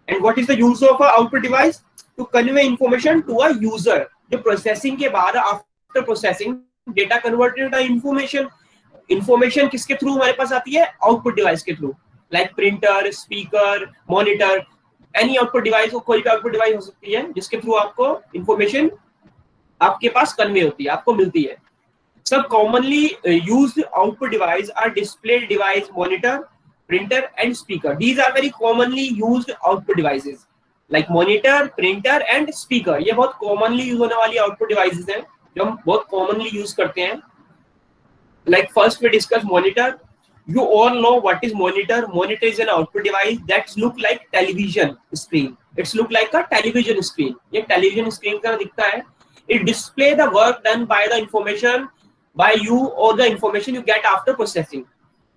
And what is the use of a output device? To convey information to a user. जो processing के बाद after processing data converted to information. Information किसके थ्रू हमारे पास आती है? आउटपुट डिवाइस के through. Like printer, speaker, monitor, any output device. कोई भी आउटपुट डिवाइस हो सकती है जिसके थ्रू आपको इंफॉर्मेशन आपके पास कन्वे होती है, आपको मिलती है. सब commonly used output device are display device, monitor, printer and speaker. These are very commonly used output devices. Like monitor, printer and speaker, ये बहुत कॉमनली यूज होने वाली आउटपुट डिवाइसेस हैं जो हम बहुत कॉमनली यूज करते हैं. Like first we discuss monitor. You all know what is monitor. Monitor is an output device that look like television screen. It's look like a television screen. ये television screen का दिखता है. It display the work done by the information by you or the information you get after processing.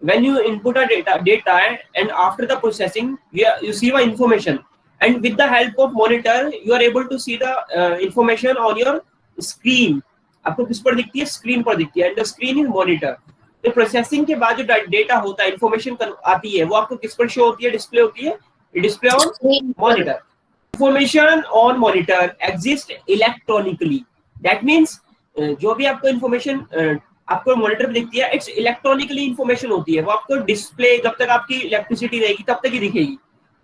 When you input a data and after the processing you see the information, and with the help of monitor you are able to see the information on your screen. आपको किस पर दिखती है? Screen पर दिखती है. And the screen is monitor. तो processing के बाद जो डेटा होता है, इंफॉर्मेशन आती है, वो आपको किस पर शो होती है? डिस्प्ले होती है. Display on monitor. Information on monitor exist electronically. That means जो भी आपको इंफॉर्मेशन आपको मॉनिटर पे दिखती है, इट्स इलेक्ट्रॉनिकली इंफॉर्मेशन होती है. वो आपको डिस्प्ले जब तक आपकी इलेक्ट्रिसिटी रहेगी तब तक ही दिखेगी.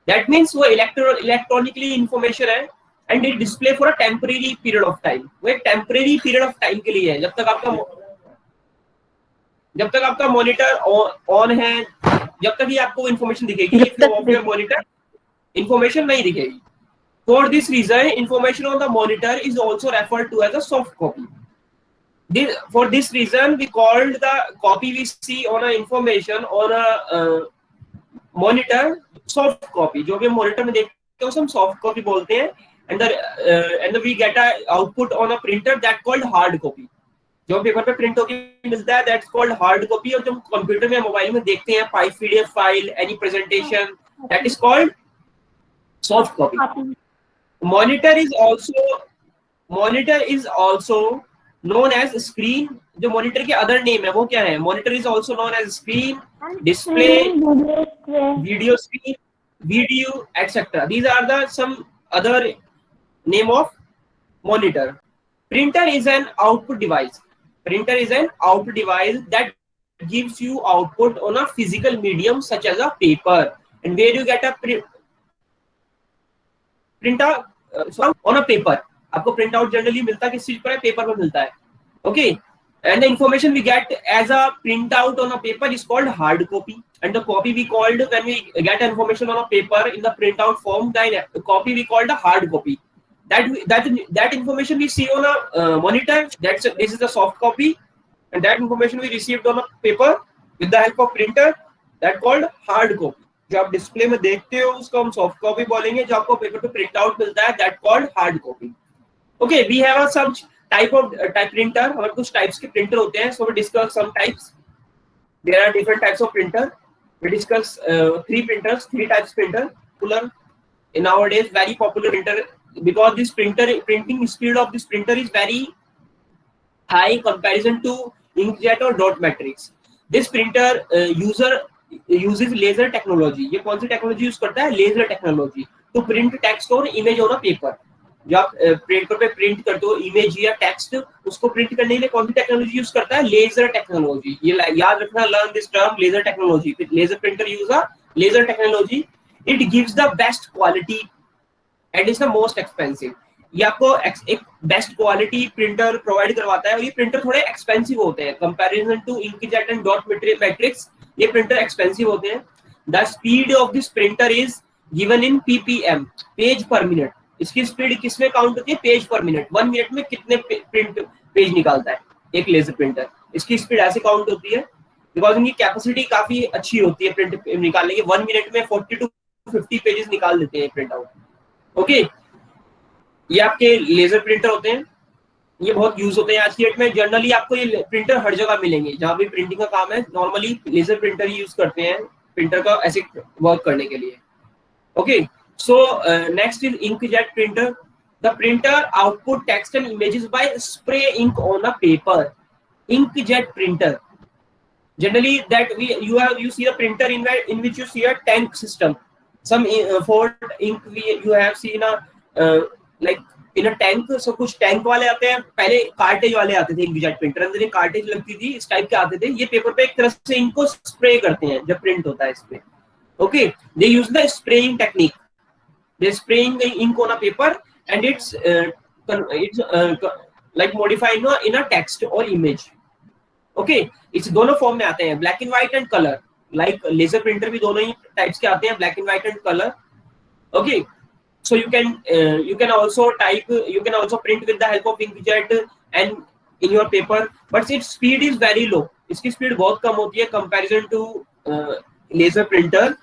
दैट मींस वो इलेक्ट्रॉनिकली इंफॉर्मेशन है. And it display for a temporary period of time. वो एक temporary period of time के लिए है. जब तक आपका मॉनिटर ऑन है, जब तक ही आपको इंफॉर्मेशन दिखेगी. If you off your monitor, information नहीं दिखेगी. For this reason, information on the monitor is also referred to as a soft copy. For this reason, we called the copy we see on a information on a monitor soft copy. जो भी monitor में देखते हैं उसे हम soft copy बोलते हैं. And we get a output on a printer that called hard copy. जो पेपर पे प्रिंट होके मिलता है दैट्स कॉल्ड हार्ड कॉपी, और जो कंप्यूटर में मोबाइल में देखते हैं PDF file any presentation that is called soft copy. Monitor is also known as screen. जो मॉनिटर के अदर नेम है वो क्या है? Monitor is also known as screen, display, video screen, video etcetera. These are the some other name of monitor. Printer is an output device. Printer is an output device that gives you output on a physical medium such as a paper. And where you get a printer on a paper. आपको print out generally मिलता है किस चीज पर है? Paper पर मिलता है। Okay, and the information we get as a printout on a paper is called hard copy, and the copy we called when we get information on a paper in the printout form, the copy we called a hard copy. That information we see on a monitor, this is the soft copy, and that information we received on a paper with the help of printer, that called hard copy. जो आप display में देखते हो उसको हम soft copy बोलेंगे, जो आपको पेपर पे प्रिंट आउट मिलता है that called hard copy. Okay, we have a some type printer, और कुछ टाइप्स के प्रिंटर होते हैं, so we discuss some types. There are different types of printer. We discuss three types printer. Popular in nowadays, very popular printer, because this printing speed of this printer is very high comparison to inkjet or dot matrix. This printer uses laser technology. ये कौन सी technology use करता है? Laser technology, to print text और image on a paper. जब आप paper पे print करते हो इमेज या टेक्स्ट, उसको प्रिंट करने के लिए कौन सी टेक्नोलॉजी यूज करता है? Laser technology. ये याद रखना, learn this term, laser technology. Laser printer use a laser technology, it gives the best quality and is the most expensive. ये आपको एक बेस्ट क्वालिटी प्रिंटर प्रोवाइड करवाता है, और ये प्रिंटर थोड़े एक्सपेंसिव होते हैं comparison to inkjet and dot matrix. ये प्रिंटर एक्सपेंसिव होते हैं। The speed of this printer is given in PPM, page per minute. इसकी स्पीड किसमें काउंट होती है? Page per minute. 1 मिनट में कितने प्रिंट पेज निकालता है एक लेजर प्रिंटर, इसकी स्पीड ऐसे काउंट होती है, बिकॉज इनकी कैपेसिटी काफी अच्छी होती है प्रिंट निकालने की। 1 मिनट में 40 to 50 पेजेस निकाल देते हैं प्रिंट आउट। ओके, ये आपके लेजर प्रिंटर होते हैं, ये बहुत यूज होते हैं आज की डेट में। जनरली आपको ये प्रिंटर हर जगह मिलेंगे, जहां भी प्रिंटिंग का काम है नॉर्मली लेजर प्रिंटर ही यूज करते हैं प्रिंटर का ऐसे वर्क करने के लिए। Okay, so next is inkjet printer. The printer output text and images by spray ink on a paper. Inkjet printer, generally that you see a printer in which you see a tank system. Some for ink you have seen a like in a tank. So कुछ tank वाले आते हैं, पहले cartridge वाले आते थे inkjet printer, अंदर एक कार्टेज लगती थी, इस टाइप के आते थे। ये पेपर पे एक तरह से इंक को स्प्रे करते हैं जब प्रिंट होता है इस पे। Okay, they use the spraying technique, they spraying the ink on a paper and it's like modifying in a text or image. Okay, it's दोनों फॉर्म में आते हैं, black and white and colour. Like laser printer भी दोनों ही types के आते हैं, black and white and colour. Okay, so you can also print with the help of inkjet and in your paper, but its speed is very low. इसकी speed बहुत कम होती है कंपैरिजन टू लेजर प्रिंटर।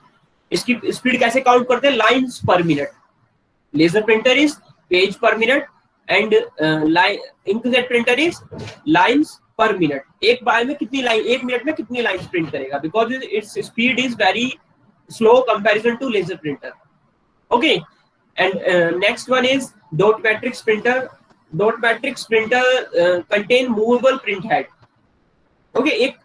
इसकी speed कैसे count करते हैं? Lines per minute. Laser printer is page per minute and inkjet printer is lines per minute. एक बार में कितनी लाइन, 1 मिनट में कितनी लाइंस प्रिंट करेगा, because its speed is very slow comparison to laser printer. Okay, and next one is dot matrix printer. Dot matrix printer contain movable print head. Okay, एक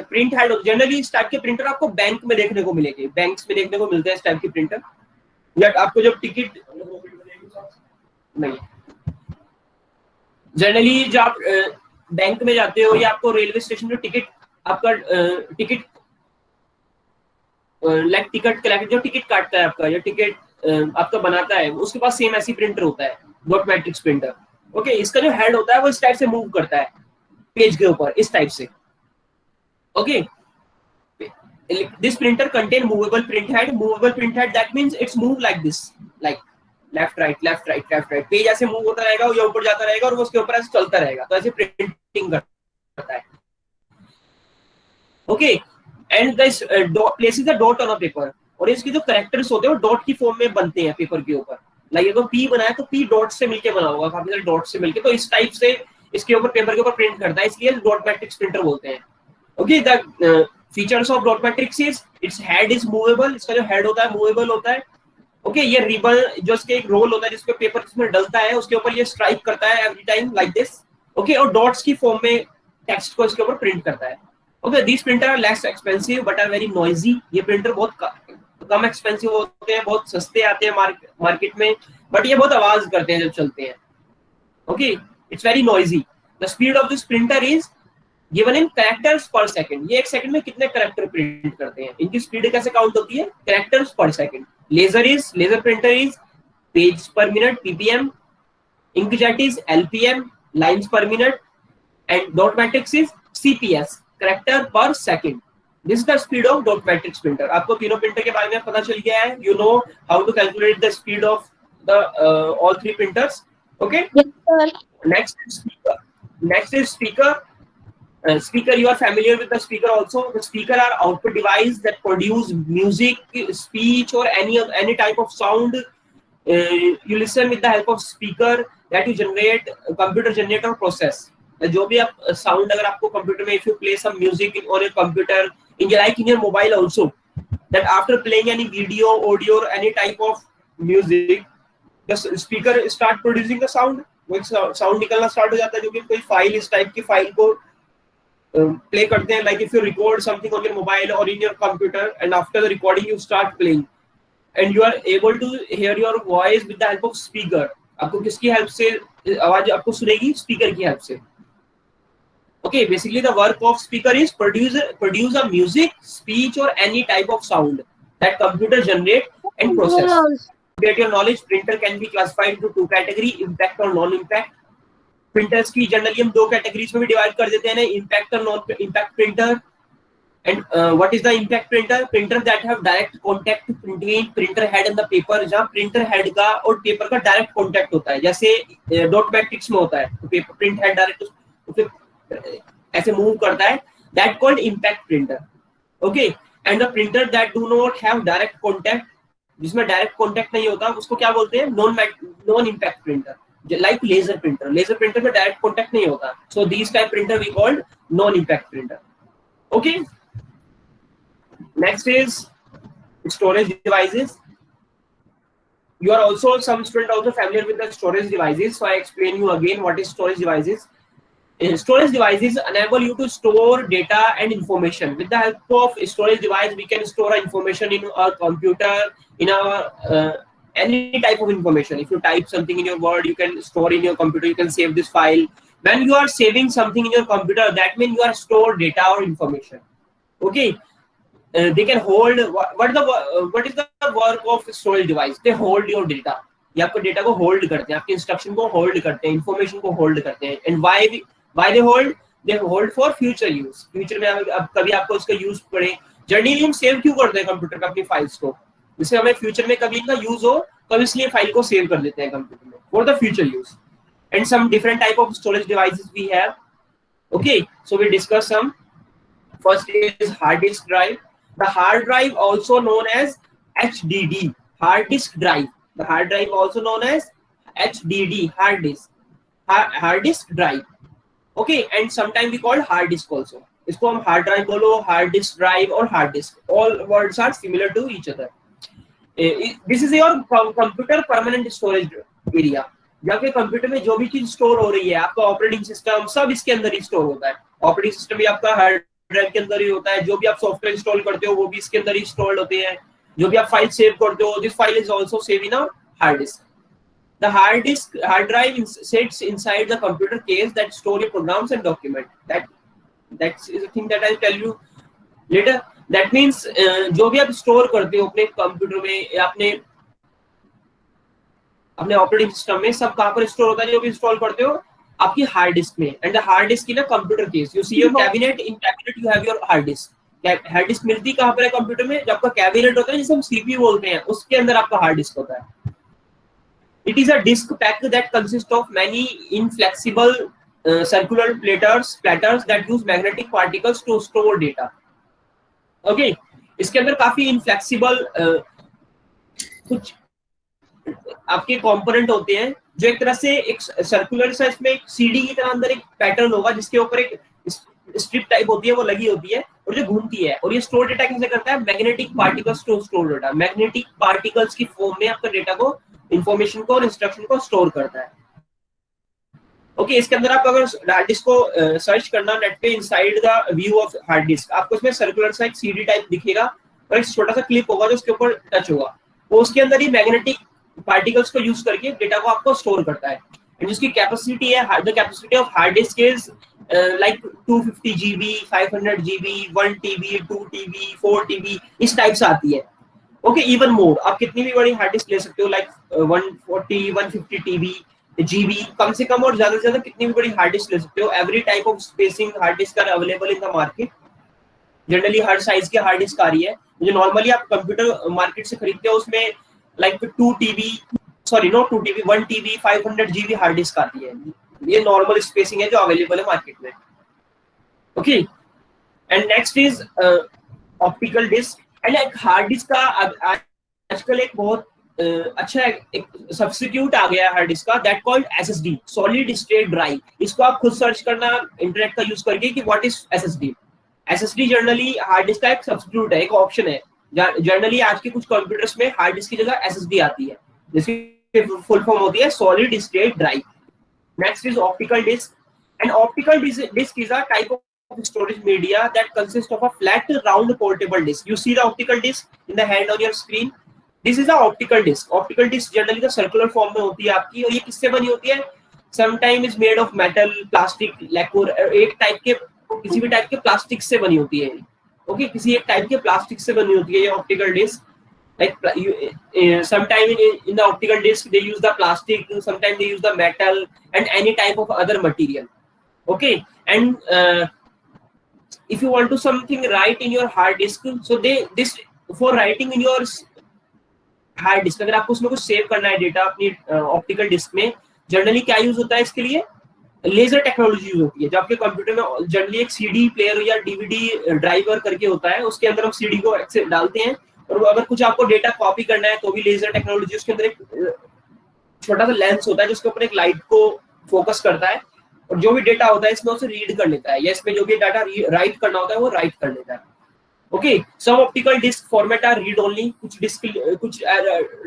print head generally इस type के printer आपको bank में देखने को मिलेंगे, banks में देखने को मिलते हैं इस टाइप के प्रिंटर। या आपको जब टिकट नहीं, जनरली जब आप बैंक में जाते हो या आपको रेलवे स्टेशन पे टिकट आपका टिकट लाइक टिकट कलेक्ट जो टिकट काटता है आपका या टिकट आपका बनाता है, उसके पास सेम ऐसी प्रिंटर होता है डॉट मैट्रिक्स प्रिंटर। ओके, इसका जो हेड होता है वो इस टाइप से मूव करता है पेज के ऊपर, इस टाइप से। Okay, this printer contain movable print head. Movable print head, that means it's move like this, like left right left right left right. Page ऐसे मूव होता रहेगा या ऊपर जाता रहेगा और वो उसके ऊपर ऐसे चलता रहेगा, तो ऐसे प्रिंटिंग करता है। Okay, and this places the dot on a paper. और इसके जो कैरेक्टर्स होते हैं वो डॉट की फॉर्म में बनते हैं पेपर के ऊपर। लाइक अगर P बनाया तो P डॉट से मिलके बना होगा, काफी सारे डॉट से मिलके। तो इस टाइप से इसके ऊपर पेपर के ऊपर प्रिंट करता है, इसलिए डॉट मैट्रिक्स प्रिंटर बोलते हैं। Okay, the features of dot matrix is its head is movable, इसका जो हेड होता है मूवेबल होता है। ओके, ये रिबन जो इसके एक रोल होता है जिसपे पेपर इसमें डलता है, उसके ऊपर ये स्ट्राइक करता है every time like this. Okay, और डॉट्स की फॉर्म में टेक्स्ट को इसके ऊपर प्रिंट करता है। Okay, this printer are less expensive but are very noisy. ये प्रिंटर बहुत कम एक्सपेंसिव होते हैं, बहुत सस्ते आते हैं मार्केट में, बट ये बहुत आवाज करते हैं जब चलते हैं। Okay, it's very noisy. The speed of this printer is given in characters per second. ये एक सेकंड में कितने कैरेक्टर प्रिंट करते हैं, इनकी स्पीड कैसे काउंट होती है, characters per second. Laser printer is page per minute PPM, inkjet is LPM lines per minute, and dot matrix is CPS character per second. This is the speed of dot matrix printer. आपको तीनों printer के बारे में पता चल गया है, you know how to calculate the speed of the all three printers. Okay, next is speaker. Speaker, you are familiar with the speaker also. The speaker are output device that produce music, speech, or any type of sound. You listen with the help of speaker that you generate, computer generate or process. जो भी आप sound अगर आपको computer में, if you play some music on your computer, in your mobile also, that after playing any video, audio, or any type of music, the speaker start producing the sound. वो sound निकलना start हो जाता है, जो कि कोई file, इस type की फाइल को प्ले करते हैं। Like if you record something on your mobile और in your computer, and after the recording you start playing and you are able to hear your voice with the help of speaker. आपको किसकी help से आवाज आपको सुनेगी, speaker की help से। Okay, basically the work of speaker is produce a music, speech और any type of sound that computer generate and process. Get your knowledge, printer can be classified into two category, impact और non impact। printers की generally हम दो categories में भी divide कर देते हैं ना, impact और non impact printer। and what is the impact printer? Printer that have direct contact between printer head and the paper, जहाँ printer head का और पेपर का डायरेक्ट कॉन्टैक्ट होता है, जैसे डॉट मैट्रिक्स में होता है, तो पेपर प्रिंट हेड डायरेक्ट ऐसे मूव करता है, that called impact printer। okay, and the printer that do not have direct contact, जिसमें डायरेक्ट कॉन्टैक्ट नहीं होता, उसको क्या बोलते हैं, non impact printer. Like laser printer में डायरेक्ट कॉन्टैक्ट नहीं होता, so this type printer we called non impact printer. Okay, next is storage devices. You are also some student also familiar with the storage devices, so I explain you again what is storage devices. Storage devices enable you to store data and information. With the help of storage device, we can store information in our computer, in our any type of information. If you type something in your Word, you can store in your computer. You can save this file. When you are saving something in your computer, that means you are store data or information. Okay, they can hold. What is the work of storage device? They hold your data. ये आपको data को hold करते हैं, आपके instruction को hold करते हैं, information को होल्ड करते हैं। And why they hold for future use। Future में अब कभी आपको इसका यूज पड़े, जनरली हम सेव क्यों करते हैं कंप्यूटर पे अपनी फाइल्स को, जिससे हमें फ्यूचर में कभी इनका यूज हो, तो इसलिए फाइल को सेव कर देते हैं कंप्यूटर में for the future use. And some different type of storage devices we have. Okay, so we discuss some. First is hard disk drive. The hard drive also known as HDD, hard disk drive. The hard drive also known as HDD, hard disk drive. Okay, and sometimes we call hard disk also. इसको हम hard drive बोलो, hard disk drive और hard disk, all words are similar to each other. This is your computer permanent storage area। जाके computer में जो भी चीज store हो रही है, आपका ऑपरेटिंग सिस्टम सब इसके अंदर ही स्टोर होता है। ऑपरेटिंग सिस्टम भी आपका हार्ड ड्राइव के अंदर ही होता है, जो भी आप सॉफ्टवेयर इंस्टॉल करते हो वो भी इसके अंदर ही स्टोर्ड होते हैं, जो भी आप फाइल सेव करते हो, this file is also save in a hard disc. The hard drive sits inside the computer case that store your programs and document. That is a thing that I'll tell you later. That means जो भी आप store करते हो अपने computer में या अपने operating system में, सब कहाँ पर स्टोर होता है, जो भी इंस्टॉल करते हो आपकी हार्ड डिस्क में। And the hard disk in a computer case, you see your cabinet, in cabinet you have your hard disk. Hard disk मिलती कहाँ पर है कंप्यूटर में, जब आपका कैबिनेट होता है जिसे हम CPU बोलते हैं, उसके अंदर आपका हार्ड डिस्क होता है। It is a disk pack that consists of many inflexible circular platters that use magnetic particles to store data. Okay, इसके अंदर काफी inflexible कुछ आपके कंपोनेंट होते हैं जो एक तरह से एक सर्कुलर सा, इसमें एक सीडी की तरह अंदर एक पैटर्न होगा जिसके ऊपर एक स्ट्रिप टाइप होती है, वो लगी होती है और जो घूमती है, और ये स्टोर डेटा कैसे करता है, magnetic particles to store data, magnetic particles की फॉर्म में आपका डेटा को, इंफॉर्मेशन को और इंस्ट्रक्शन को स्टोर करता है। ओके, इसके अंदर आप अगर हार्ड डिस्क को सर्च करना नेट पे, inside the view of hard disk, आपको इसमें सर्कुलर सा एक सीडी टाइप दिखेगा और एक छोटा सा क्लिप होगा जो उसके ऊपर टच होगा, वो उसके अंदर ही मैग्नेटिक पार्टिकल्स को यूज करके डेटा को आपको स्टोर करता है। एंड जिसकी कैपेसिटी है, the capacity of hard disk is like 250 GB, 500 GB, 1 TB, 2 TB, 4 TB, इस टाइप से आती है। ओके, इवन मोर, आप कितनी भी बड़ी हार्ड डिस्क ले सकते हो, लाइक 140, 150 TB, GB, कम से कम और ज्यादा से ज्यादा कितनी भी बड़ी हार्ड डिस्क ले सकते हो। Every type of spacing hard disk are available in the market. Generally हर साइज की हार्ड डिस्क आ रही है, जो नॉर्मली आप कंप्यूटर मार्केट से खरीदते हो उसमें like 2 TB, sorry not 2 TB, 1 TB, 500 GB hard disk आती है। ये नॉर्मल स्पेसिंग है जो अवेलेबल है मार्केट में। Okay, and next is optical disk. And एक हार्ड डिस्क का आजकल एक बहुत अच्छा एक सब्स्टिट्यूट आ गया है हार्ड डिस्क का, that called SSD, solid state drive. इसको आप खुद सर्च करना इंटरनेट का यूज करके कि what is SSD। SSD generally hard disk का एक सब्स्टिट्यूट है, एक ऑप्शन है। जनरली आज के कुछ कंप्यूटर्स में हार्ड डिस्क की जगह SSD आती है, जिसकी फुल फॉर्म होती है solid state drive. Next is optical disk, and optical disk is a type of storage media that consists of a flat round portable disk. You see the optical disk in the hand on your screen. This is a optical disk. Optical disk generally the circular form में होती है आपकी, और ये किससे बनी होती है? Sometimes is made of metal, plastic, lacquer, एक टाइप के, किसी भी टाइप के प्लास्टिक से बनी होती है। ओके, किसी एक टाइप के प्लास्टिक से बनी होती है ये optical disk. Like sometimes in the optical disk they use the plastic, sometimes they use the metal and any type of other material. Okay, and if you want to something write in your hard disk, so this for writing in your hard disk, अगर आपको उसमें कुछ save करना है data अपनी optical disc में, generally क्या use होता है इसके लिए? लेजर टेक्नोलॉजी यूज होती है। जब आपके कंप्यूटर में जनरली एक सीडी प्लेयर या डीवीडी ड्राइवर करके होता है, उसके अंदर हम सीडी को डालते हैं, और अगर कुछ आपको डेटा कॉपी करना है तो भी लेजर टेक्नोलॉजी, उसके अंदर एक छोटा सा लेंस होता है जिसके ऊपर एक लाइट को फोकस करता है, और जो भी डेटा होता है इसमें उसे रीड कर लेता है, या इसमें जो भी डाटा राइट करना होता है वो राइट कर लेता है। Okay, some optical disk format are read only, कुछ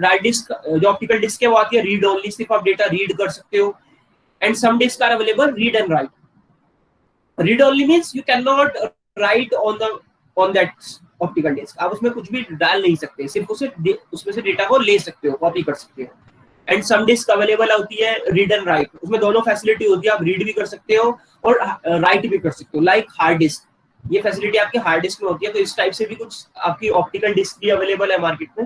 राइट डिस्क जो ऑप्टिकल डिस्क है वो आती है रीड ओनली, सिर्फ आप डेटा रीड कर सकते हो। And some disk are available read and write. Read only means you can not write on that optical disk, आप उसमें कुछ भी डाल नहीं सकते, सिर्फ उसमें से डेटा को ले सकते हो, कॉपी कर सकते हो। एंड सम डिस्क अवेलेबल होती है रीड एंड राइट, उसमें दोनों फैसिलिटी होती है, आप रीड भी कर सकते हो और राइट भी कर सकते हो, लाइक हार्ड डिस्क। ये फैसिलिटी आपके हार्ड डिस्क में होती है, तो इस टाइप से भी कुछ आपकी ऑप्टिकल डिस्क भी अवेलेबल है मार्केट में,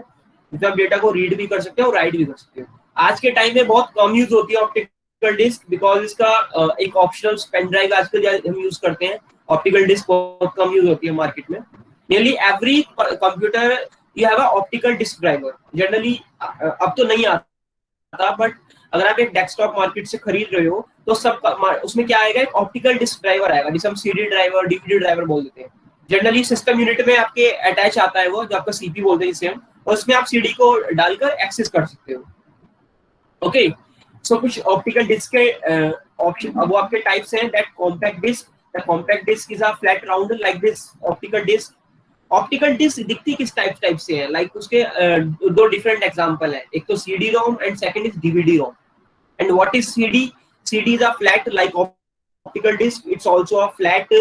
जिसमें आप डेटा को रीड भी कर सकते हो और राइट भी कर सकते हो। आज के टाइम में बहुत कम यूज होती है ऑप्टिकल डिस्क, बिकॉज इसका एक ऑप्शनल पेन ड्राइव आजकल हम यूज करते हैं। ऑप्टिकल डिस्क बहुत कम यूज होती है मार्केट में। Nearly every computer you have a optical disk driver. Generally अब तो नहीं आता, बट अगर आप एक डेस्कटॉप मार्केट से खरीद रहे हो तो सब उसमें क्या आएगा, एक ऑप्टिकल डिस्क ड्राइवर आएगा, जिसे हम सीडी ड्राइवर, डीवीडी ड्राइवर बोल देते हैं। जनरली सिस्टम यूनिट में आपके अटैच आता है वो, जो आपका सीपी बोलते हैं जिसे हम, और उसमें आप सीडी को डालकर एक्सेस कर सकते हो। ओके, सो कुछ ऑप्टिकल डिस्क के ऑप्शन, अब वो आपके टाइप्स हैं। That compact disk, the compact disk is a flat round like this optical disk. Optical disk दिखती किस टाइप से है, लाइक उसके दो डिफरेंट एग्जांपल है, एक तो CD ROM and second is DVD ROM. And what is CD? CD is a flat like optical disc, it's also a flat,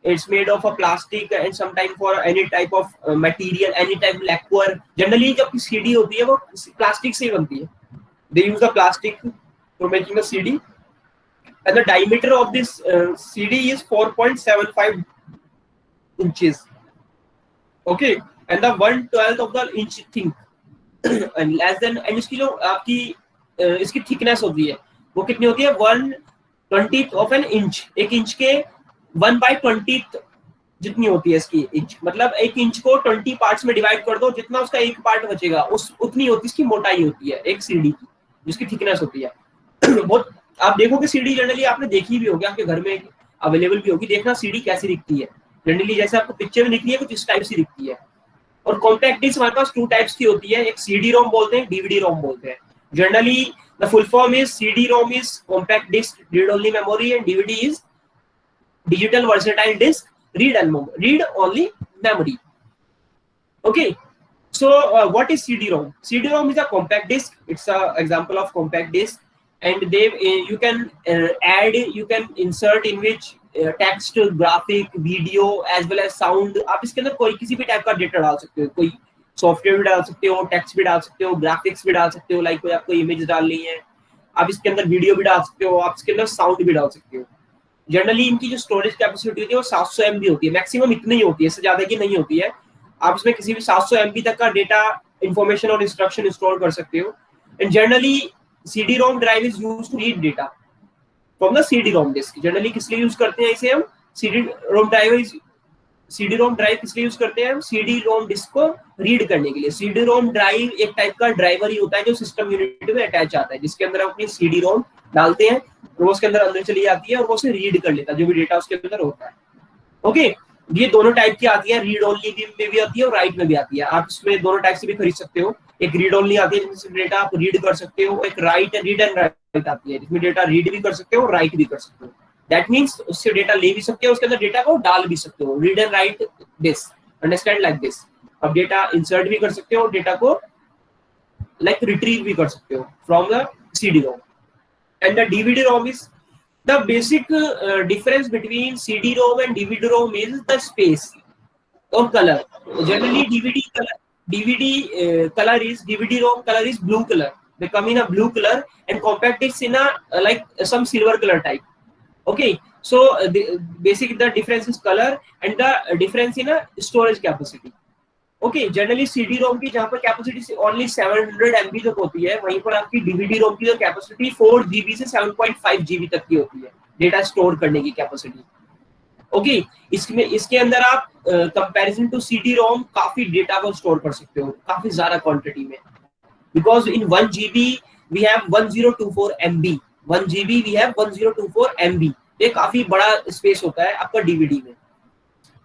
it's made of a plastic and sometime for any type of material, any type lacquer. Generally जब CD होती है वो plastic से बनती है, they use the plastic for making a CD, and the diameter of this CD is 4.75 inches. Okay, and the 1/12 of the inch thick and less than, and इसकी जो आपकी इसकी थिकनेस होती है वो कितनी होती है? 1/20 of an inch, एक इंच के 1/20 जितनी होती है इसकी इंच, मतलब एक इंच को 20 पार्ट्स में डिवाइड कर दो, जितना उसका एक पार्ट बचेगा उस उतनी होती इसकी मोटाई होती है एक सीडी की, जिसकी थिकनेस होती है। बहुत आप देखोगे सीडी जनरली आपने देखी भी होगी, आपके घर में अवेलेबल भी होगी, देखना सीडी कैसी दिखती है। जनरली जैसे आपको पिक्चर में दिख रही है कुछ इस टाइप से दिखती है। और कॉम्पैक्ट डिस्क हमारे पास 2 टाइप्स की होती है, एक सीडी रोम बोलते हैं, डीवीडी रोम बोलते हैं। Generally The full form is CD-ROM is compact disc read-only memory and DVD is digital versatile disk read-only memory. Okay, so what is CD-ROM? CD-ROM is a compact disc. It's a example of compact disc, and they you can add, you can insert in which text, graphic, video as well as sound. आप इसके अंदर कोई किसी भी type का data डाल सकते हो, कोई सॉफ्टवेयर भी डाल सकते हो, टेक्स्ट भी डाल सकते हो, ग्राफिक्स भी डाल सकते हो, लाइक कोई आपको इमेज डालनी है, आप इसके अंदर वीडियो भी डाल सकते हो, आप इसके अंदर साउंड भी डाल सकते हो। जनरली इनकी जो स्टोरेज कैपेसिटी होती है वो 700 MB होती है, मैक्सिमम इतनी ही होती है, इससे ज्यादा की नहीं होती है। आप इसमें किसी भी 700 MB तक का डेटा, इंफॉर्मेशन और इंस्ट्रक्शन स्टोर कर सकते हो। And generally CD-ROM drive is used to read data from the CD-ROM disk. Generally किस लिए यूज करते हैं इसे हम? CD-ROM ड्राइव किस लिए यूज करते हैं हम? CD-ROM डिस्क को रीड करने के लिए। CD-ROM ड्राइव एक टाइप का ड्राइवर ही होता है जो सिस्टम यूनिट में अटैच आता है, जिसके अंदर हम अपनी CD-ROM डालते हैं, वो उसके अंदर चली जाती है और वो उसे रीड कर लेता है जो भी डेटा उसके अंदर होता है। ओके, ये दोनों टाइप की आती है, रीड ओनली में भी आती है और राइट में भी आती है। आप इसमें दोनों टाइप से भी खरीद सकते हो। एक रीड ओनली आती है जिसमें डेटा आप रीड कर सकते हो, एक रीड एंड राइट आती है जिसमें डेटा रीड भी कर सकते हो, राइट भी कर सकते हो। दैट मींस उससे डेटा ले भी सकते हो, उसके अंदर डेटा को डाल भी सकते हो। Read and right this, understand like this. अब डेटा इंसर्ट भी कर सकते हो, डेटा को लाइक रिट्रीव भी कर सकते हो from the CD-ROM। And the DVD-ROM is the basic difference between CD-ROM and DVD-ROM is the space or color. Generally DVD-ROM color is blue color. They come in a blue color and compact discs in a like some silver color type. Okay, so the difference is color and the difference in a storage capacity. Okay, generally CD-ROM की जहाँ पर capacity only 700 MB तक होती है, वहीं पर आपकी DVD-ROM की जो कैपेसिटी 4 GB से 7.5 GB तक की होती है, डेटा स्टोर करने की कैपेसिटी। ओके, इसके अंदर आप कंपैरिजन टू CD-ROM काफी डेटा को स्टोर कर सकते हो, काफी ज्यादा क्वांटिटी में, because in 1 GB we have 1024 MB, 1 GB we have 1024 MB। ये काफी बड़ा स्पेस होता है आपका DVD में,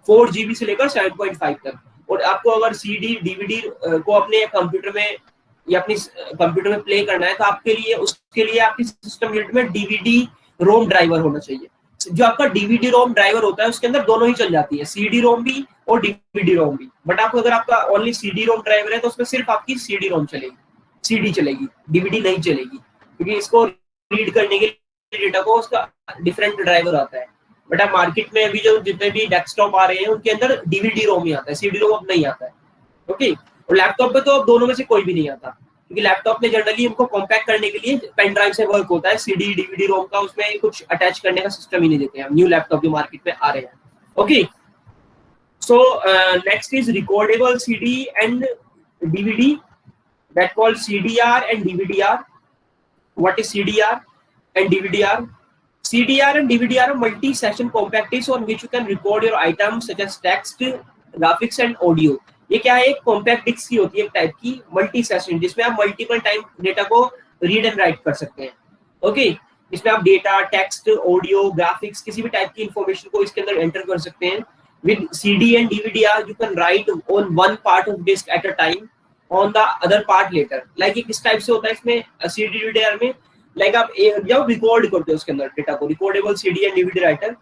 4 GB से लेकर 7.5 तक। और आपको अगर CD DVD को अपने कंप्यूटर में या अपनी कंप्यूटर में प्ले करना है तो आपके लिए, उसके लिए आपकी सिस्टम यूनिट में DVD-ROM ड्राइवर होना चाहिए। जो आपका DVD-ROM ड्राइवर होता है उसके अंदर दोनों ही चल जाती है, CD-ROM भी और DVD-ROM भी। बट आपको अगर आपका ओनली CD-ROM ड्राइवर है तो उसमें सिर्फ आपकी CD-ROM चलेगी, CD चलेगी, DVD नहीं चलेगी, क्योंकि इसको रीड करने के लिए डेटा को उसका डिफरेंट ड्राइवर आता है। बट आप मार्केट में अभी जो जितने भी डेस्कटॉप आ रहे हैं उनके अंदर DVD-ROM ही आता है, CD-ROM अब नहीं आता है। ओके, और लैपटॉप पे तो अब दोनों में से कोई भी नहीं आता, क्योंकि लैपटॉप में जनरली हमको कॉम्पैक्ट करने के लिए पेन ड्राइव से वर्क होता है, CD DVD-ROM का उसमें कुछ अटैच करने का सिस्टम ही नहीं देते हैं न्यू लैपटॉप जो मार्केट में आ रहे हैं। Okay, so next is recordable CD and DVD, that called CDR and DVDR. What is CDR and DVDR? CDR and DVDR are multi-session compact discs on which you can record your items such as text, graphics and audio. ये क्या है? एक compact disc की होती है एक type की multi session, जिसमें आप मल्टीपल टाइम डेटा को रीड एंड राइट कर सकते हैं। ओके, इसमें आप डेटा, टेक्स्ट, ऑडियो, ग्राफिक्स, किसी भी टाइप की इंफॉर्मेशन को इसके अंदर एंटर कर सकते हैं। With CD and DVDR you can write on one part of disk at a time, on the other part later. Like ये किस टाइप से होता है इसमें CD DVDR में? Like आप जब रिकॉर्ड करते हो उसके अंदर डेटा को, recordable CD and DVD writer,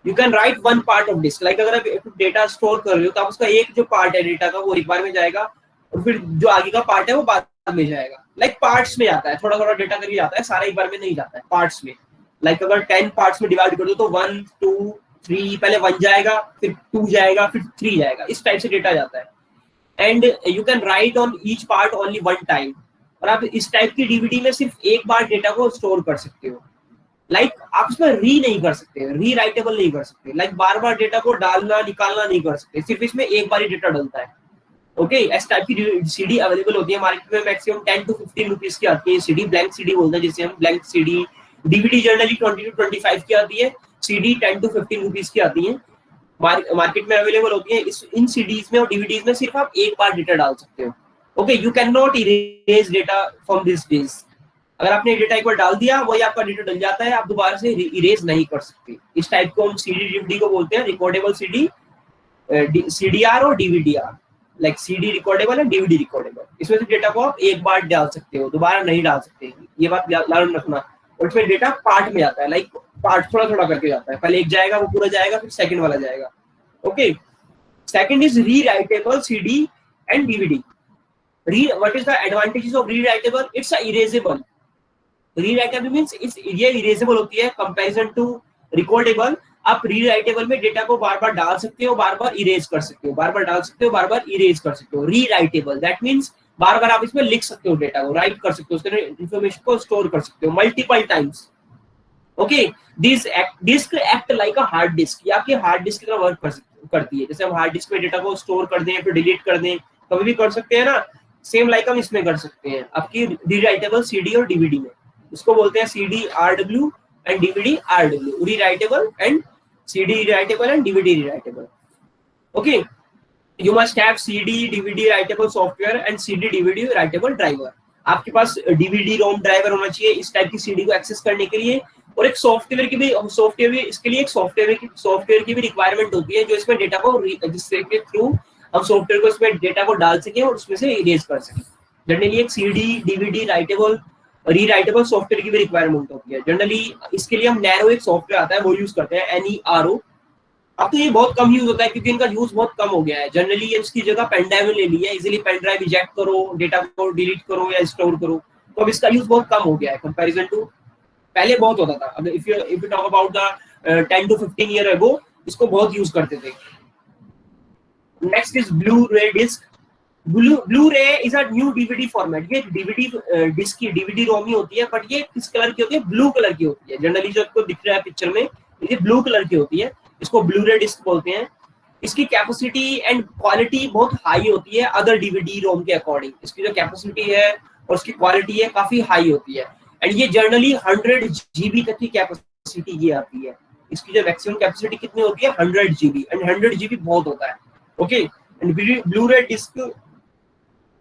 you can write one part of disk. Like अगर आप डेटा स्टोर कर रहे हो तो आप उसका एक जो पार्ट है डेटा का वो एक बार में जाएगा और फिर जो आगे का पार्ट है वो बाद में जाएगा। लाइक पार्ट्स में जाता है, थोड़ा थोड़ा डेटा करके जाता है, सारा एक बार में नहीं जाता है, पार्ट्स में। लाइक अगर 10 पार्ट्स में डिवाइड कर दो तो 1 2 3, पहले 1 जाएगा, फिर 2 जाएगा, फिर 3 जाएगा, इस टाइप से डेटा जाता है। And you can write on each part only 1 time. और आप इस टाइप की डीवीडी में सिर्फ एक बार डेटा को स्टोर कर सकते हो। लाइक आप उसमें री नहीं कर सकते, री राइटेबल नहीं कर सकते, लाइक बार बार डेटा को डालना निकालना नहीं कर सकते, सिर्फ इसमें एक बार ही डेटा डलता है। ओके, इस टाइप की सीडी अवेलेबल होती है मार्केट में, मैक्सिमम 10 to 15 रुपीज की आती है सीडी, ब्लैंक सीडी बोलते हैं जिसे हम, blank CD. DVD generally 20 to 25 की आती है, सीडी 10 to 15 रुपीज की आती है, मार्केट में अवेलेबल होती है। इन सीडीज में और डीवीडीज में सिर्फ आप एक बार डेटा डाल सकते हो। Okay, you can not erase data from this disk. अगर आपने डेटा एक बार डाल दिया वही आपका डेटा डल जाता है, आप दोबारा से इरेज नहीं कर सकते। इस टाइप को हम सीडी डीवीडी को बोलते हैं, रिकॉर्डेबल सीडी, सीडीआर और डीवीडीआर। लाइक सीडी रिकॉर्डेबल है, डीवीडी रिकॉर्डेबल। इसमें से डेटा को आप एक बार डाल सकते हो, दोबारा नहीं डाल सकते। ये बात याद रखना। और इसमें डेटा पार्ट में आता है, लाइक पार्ट थोड़ा थोड़ा करके जाता है, पहले एक जाएगा वो पूरा जाएगा, फिर सेकंड वाला जाएगा। Okay, second is rewritable CD and DVD. What is the advantages of rewritable? It's a erasable. Rewritable means ये erasable होती है comparison to recordable। आप rewritable में डेटा को बार बार डाल सकते हो, बार बार erase कर सकते हो, बार बार डाल सकते हो, बार बार erase कर सकते हो। rewritable that means बार बार आप इसमें लिख सकते हो, डेटा को राइट कर सकते हो, उसके इंफॉर्मेशन को स्टोर कर सकते हो multiple times. Okay, this disk act like a hard disk. ये आपकी हार्ड डिस्क की तरह वर्क करती है। जैसे हम हार्ड डिस्क में डेटा को स्टोर कर दें फिर डिलीट कर दें, कभी भी कर सकते हैं ना, सेम लाइक हम इसमें कर सकते हैं आपकी रीराइटेबल सीडी और डीवीडी में। इसको बोलते हैं CD RW and DVD RW, rewritable and CD rewritable and DVD rewritable. Okay, you must have CD DVD writable software and CD DVD writable driver. आपके पास डीवीडी रोम ड्राइवर होना चाहिए इस टाइप की सीडी को एक्सेस करने के लिए, और एक सॉफ्टवेयर की भी इसके लिए एक सॉफ्टवेयर की भी रिक्वायरमेंट होती है, जो इसमें डेटा को जिससे के थ्रू हम सॉफ्टवेयर को इसमें डेटा को डाल सके और उसमें से इरेज कर सके। जनरली एक CD DVD writable rewritable software की भी रिक्वायरमेंट होती है। जनरली इसके लिए हम नैरो एक सॉफ्टवेयर आता है वो यूज करते हैं, NERO। अब तो ये बहुत कम यूज होता है क्योंकि इनका यूज बहुत कम हो गया है। जनरली इसकी जगह पेन ड्राइव ले ली है, इजीली पेन ड्राइव इजेक्ट करो, डेटा को डिलीट करो या स्टोर करो, तो अब इसका यूज बहुत कम हो गया है कंपैरिजन टू पहले बहुत होता था। अब if you talk about the 10 to 15 year ago इसको बहुत यूज करते थे। Next is Blu-ray disk. Blu-ray is a new DVD format. ये डीवीडी डिस्क की डीवीडी रोम ही होती है, बट ये किस कलर की होती है? ब्लू कलर की होती है। जनरली जो आपको दिख रहा है पिक्चर में ये ब्लू कलर की होती है, इसको ब्लू-रे डिस्क बोलते हैं। इसकी कैपेसिटी एंड क्वालिटी बहुत हाई होती है अदर डीवीडी रोम के अकॉर्डिंग। इसकी जो कैपेसिटी है और उसकी क्वालिटी है काफी हाई होती है, एंड ये जनरली 100 GB तक की कैपेसिटी ये आती है। इसकी जो मैक्सिमम कैपेसिटी कितनी होती है? 100 GB, एंड 100 GB बहुत होता है। Okay, and Blu-ray disk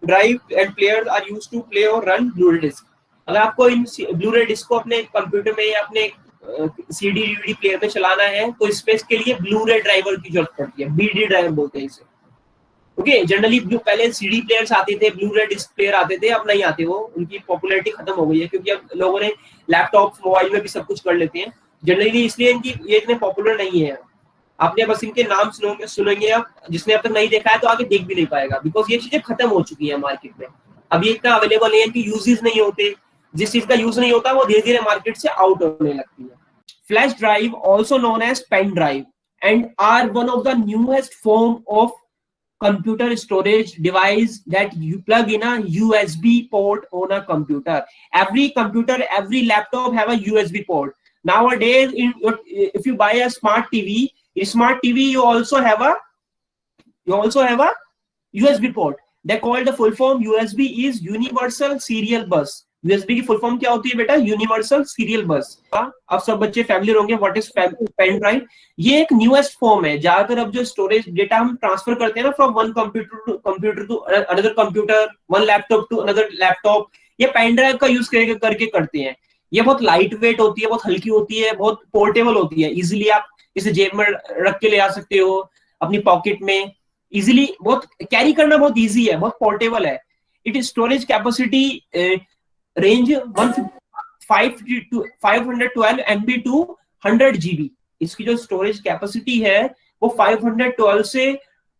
drive and players are used to play और रन ब्लू-रे डिस्क। अगर आपको इन ब्लू-रे डिस्क को अपने कंप्यूटर में या अपने सीडी डीवीडी प्लेयर में चलाना है तो स्पेस के लिए ब्लू-रे ड्राइवर की जरूरत पड़ती है, BD ड्राइवर बोलते हैं इसे। ओके, जनरली पहले सीडी प्लेयर्स आते थे, ब्लू-रे डिस्क प्लेयर आते थे, अब नहीं आते वो, उनकी पॉपुलैरिटी खत्म हो गई है क्योंकि अब लोगों ने लैपटॉप मोबाइल में भी सब कुछ कर लेते हैं जनरली, इसलिए इनकी ये इतने पॉपुलर नहीं है। आपने बस इनके नाम सुनेंगे अब, जिसने अब तक नहीं देखा है तो आगे देख भी नहीं पाएगा, बिकॉज ये चीजें खत्म हो चुकी है मार्केट में। अब ये इतना अवेलेबल है, इनकी यूजेस नहीं होते, जिस चीज का यूज नहीं होता वो धीरे धीरे मार्केट से आउट होने लगती है। Flash drive also known as pen drive and are one of the newest form of computer storage device that you plug in a USB port on a computer. Every computer, every laptop have a USB port. Nowadays, if you buy a smart TV, you also have a USB port. They call the full form USB is Universal Serial Bus. USB की full form क्या होती है बेटा? Universal serial बस। अब सब बच्चे familiar होंगे व्हाट इज पेन ड्राइव। ये एक न्यूएस्ट फॉर्म है। ज्यादातर अब जो स्टोरेज डेटा हम ट्रांसफर करते हैं ना from one computer to another computer, one laptop to another laptop, ये पेन ड्राइव का यूज करके करते हैं। ये बहुत लाइट वेट होती है, बहुत हल्की होती है, बहुत पोर्टेबल होती है। इजिली आप इसे जेब में रख के ले आ सकते हो, अपनी पॉकेट में इजिली, बहुत कैरी करना बहुत ईजी है, बहुत पोर्टेबल है। It is storage capacity range 512 MB to 100 GB। इसकी जो स्टोरेज कैपेसिटी है वो 512 से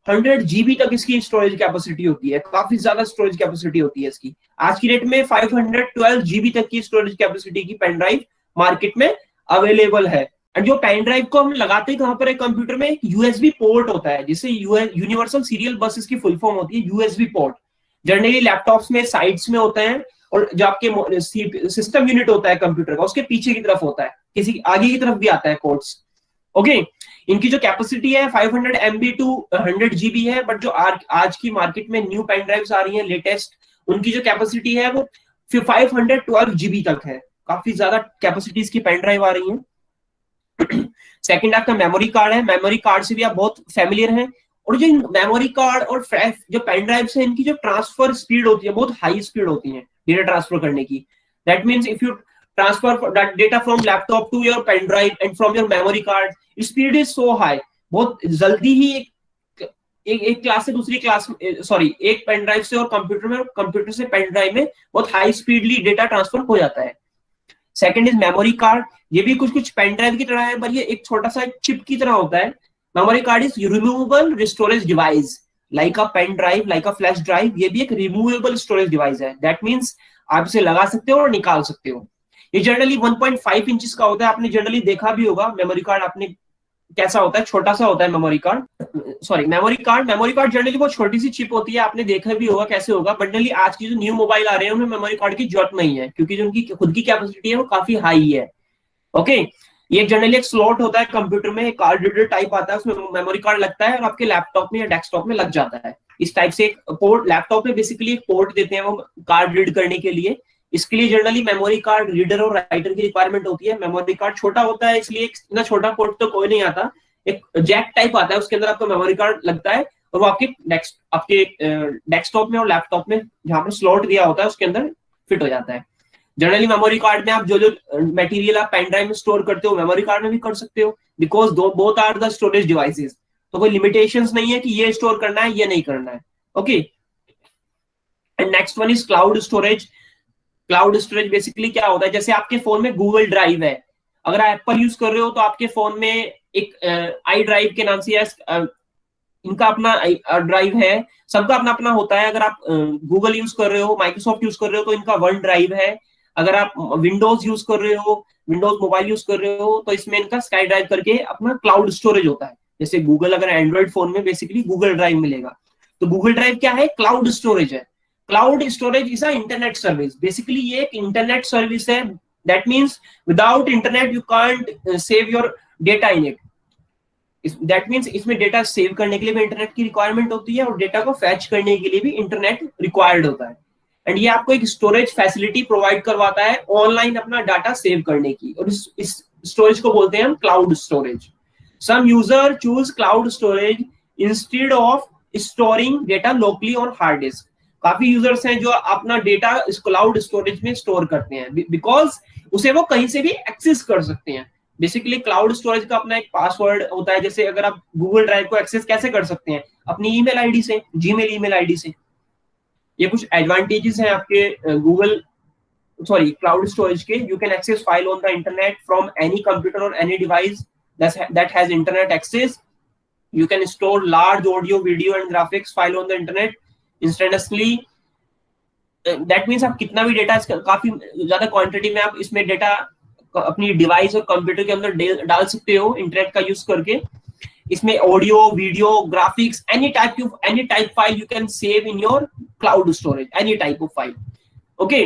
100 GB तक इसकी स्टोरेज कैपेसिटी होती है। काफी ज्यादा स्टोरेज कैपेसिटी होती है इसकी। आज की डेट में 512 GB तक की स्टोरेज कैपेसिटी की पेन ड्राइव मार्केट में अवेलेबल है। एंड जो पेन ड्राइव को हम लगाते हैं कहां पर है? कंप्यूटर में एक USB पोर्ट होता है, जिसे यूनिवर्सल सीरियल बस इसकी फुल फॉर्म होती है, USB पोर्ट। जनरली लैपटॉप्स में साइड्स में होते हैं, और जो आपके सिस्टम यूनिट होता है कंप्यूटर का उसके पीछे की तरफ होता है, किसी आगे की तरफ भी आता है पोर्ट्स। ओके, इनकी जो कैपेसिटी है 500 MB टू 100 GB है, बट जो आज की मार्केट में न्यू पेन ड्राइव्स आ रही हैं लेटेस्ट, उनकी जो कैपेसिटी है वो 512 GB तक है। काफी ज्यादा कैपेसिटीज की पेन ड्राइव आ रही है। सेकंड आपका मेमोरी कार्ड है। मेमोरी कार्ड से भी आप बहुत फैमिलियर हैं, और जो मेमोरी कार्ड और जो पेन ड्राइव है इनकी जो ट्रांसफर स्पीड होती है बहुत हाई स्पीड होती है डेटा ट्रांसफर करने की। That means if you transfer that data from laptop to your pen drive and from your memory card, speed is so high, बहुत जल्दी ही एक क्लास से दूसरी क्लास, सॉरी, एक पेन ड्राइव से और कंप्यूटर में, कंप्यूटर से पेन ड्राइव में बहुत हाई स्पीडली डेटा ट्रांसफर हो जाता है। Second is memory card. ये भी कुछ कुछ पेन ड्राइव की तरह है, पर ये एक छोटा सा चिप की तरह होता है। Memory card is removable storage device like a pen drive, like a flash drive. ये भी एक रिमूवेबल स्टोरेज डिवाइस है। दैट मीन्स आप इसे लगा सकते हो और निकाल सकते हो। ये जनरली 1.5 इंचेस का होता है। आपने जनरली देखा भी होगा मेमोरी कार्ड, आपने कैसा होता है, छोटा सा होता है memory card, sorry memory card generally बहुत छोटी सी चिप होती है। आपने देखा भी होगा कैसे होगा। बट जनरली आज की जो न्यू मोबाइल आ रहे हैं उनमें मेमोरी कार्ड की जरूरत नहीं है, क्योंकि जो उनकी खुद की कैपेसिटी है वो काफी हाई है। ओके, ये जनरली एक स्लॉट होता है कंप्यूटर में, एक कार्ड रीडर टाइप आता है, उसमें मेमोरी कार्ड लगता है और आपके लैपटॉप में या डेस्कटॉप में लग जाता है। इस टाइप से एक पोर्ट, लैपटॉप में बेसिकली एक पोर्ट देते हैं वो कार्ड रीड करने के लिए। इसके लिए जनरली मेमोरी कार्ड रीडर और राइटर की रिक्वायरमेंट होती है। मेमोरी कार्ड छोटा होता है, इसलिए इतना छोटा पोर्ट तो कोई नहीं आता। एक जैक टाइप आता है, उसके अंदर आपका मेमोरी कार्ड लगता है और वो आपके डेस्कटॉप में और लैपटॉप में जहां पर स्लॉट दिया होता है उसके अंदर फिट हो जाता है। जनरली मेमोरी कार्ड में आप जो जो मटेरियल आप पेन ड्राइव में स्टोर करते हो मेमोरी कार्ड में भी कर सकते हो, because both are the storage devices. तो कोई लिमिटेशंस नहीं है कि ये स्टोर करना है ये नहीं करना है। Okay, and next one is cloud storage. Cloud storage basically क्या होता है, जैसे आपके फोन में गूगल ड्राइव है, अगर आप एप्पल यूज कर रहे हो तो आपके फोन में एक आई ड्राइव के नाम से इनका अपना ड्राइव है, सबका अपना अपना होता है। अगर आप गूगल यूज कर रहे हो, माइक्रोसॉफ्ट यूज कर रहे हो तो इनका वन ड्राइव है। अगर आप विंडोज यूज कर रहे हो, विंडोज मोबाइल यूज कर रहे हो, तो इसमें इनका स्काई ड्राइव करके अपना क्लाउड स्टोरेज होता है। जैसे गूगल, अगर एंड्रॉइड फोन में बेसिकली गूगल ड्राइव मिलेगा, तो गूगल ड्राइव क्या है, क्लाउड स्टोरेज है। Cloud storage is a internet service. Basically ये एक इंटरनेट सर्विस है। That means without internet you can't save your data in it. That means इसमें डेटा सेव करने के लिए भी इंटरनेट की रिक्वायरमेंट होती है और डेटा को फैच करने के लिए भी इंटरनेट रिक्वायर्ड होता है। एंड ये आपको एक स्टोरेज फैसिलिटी प्रोवाइड करवाता है ऑनलाइन अपना डाटा सेव करने की, और इस स्टोरेज को बोलते हैं हम cloud storage. Some user choose cloud storage instead of storing data locally on hard disk. काफी यूजर्स हैं जो अपना डेटा इस क्लाउड स्टोरेज में स्टोर करते हैं, बिकॉज उसे वो कहीं से भी एक्सेस कर सकते हैं। बेसिकली क्लाउड स्टोरेज का अपना एक पासवर्ड होता है। जैसे अगर आप गूगल ड्राइव को एक्सेस कैसे कर सकते हैं, अपनी ईमेल आईडी से, जीमेल ईमेल आईडी से। ये कुछ एडवांटेजेस हैं आपके गूगल सॉरी क्लाउड स्टोरेज के। You can access file on the internet from any computer और any device that has internet access. You can store large audio, video and graphics file on the internet instantaneously. That means आप कितना भी data, काफी ज्यादा quantity में आप इसमें data अपनी डिवाइस और कंप्यूटर के अंदर डाल सकते हो इंटरनेट का यूज करके। इसमें audio, video, graphics, any type file you can save in your cloud storage, any type of file. Okay,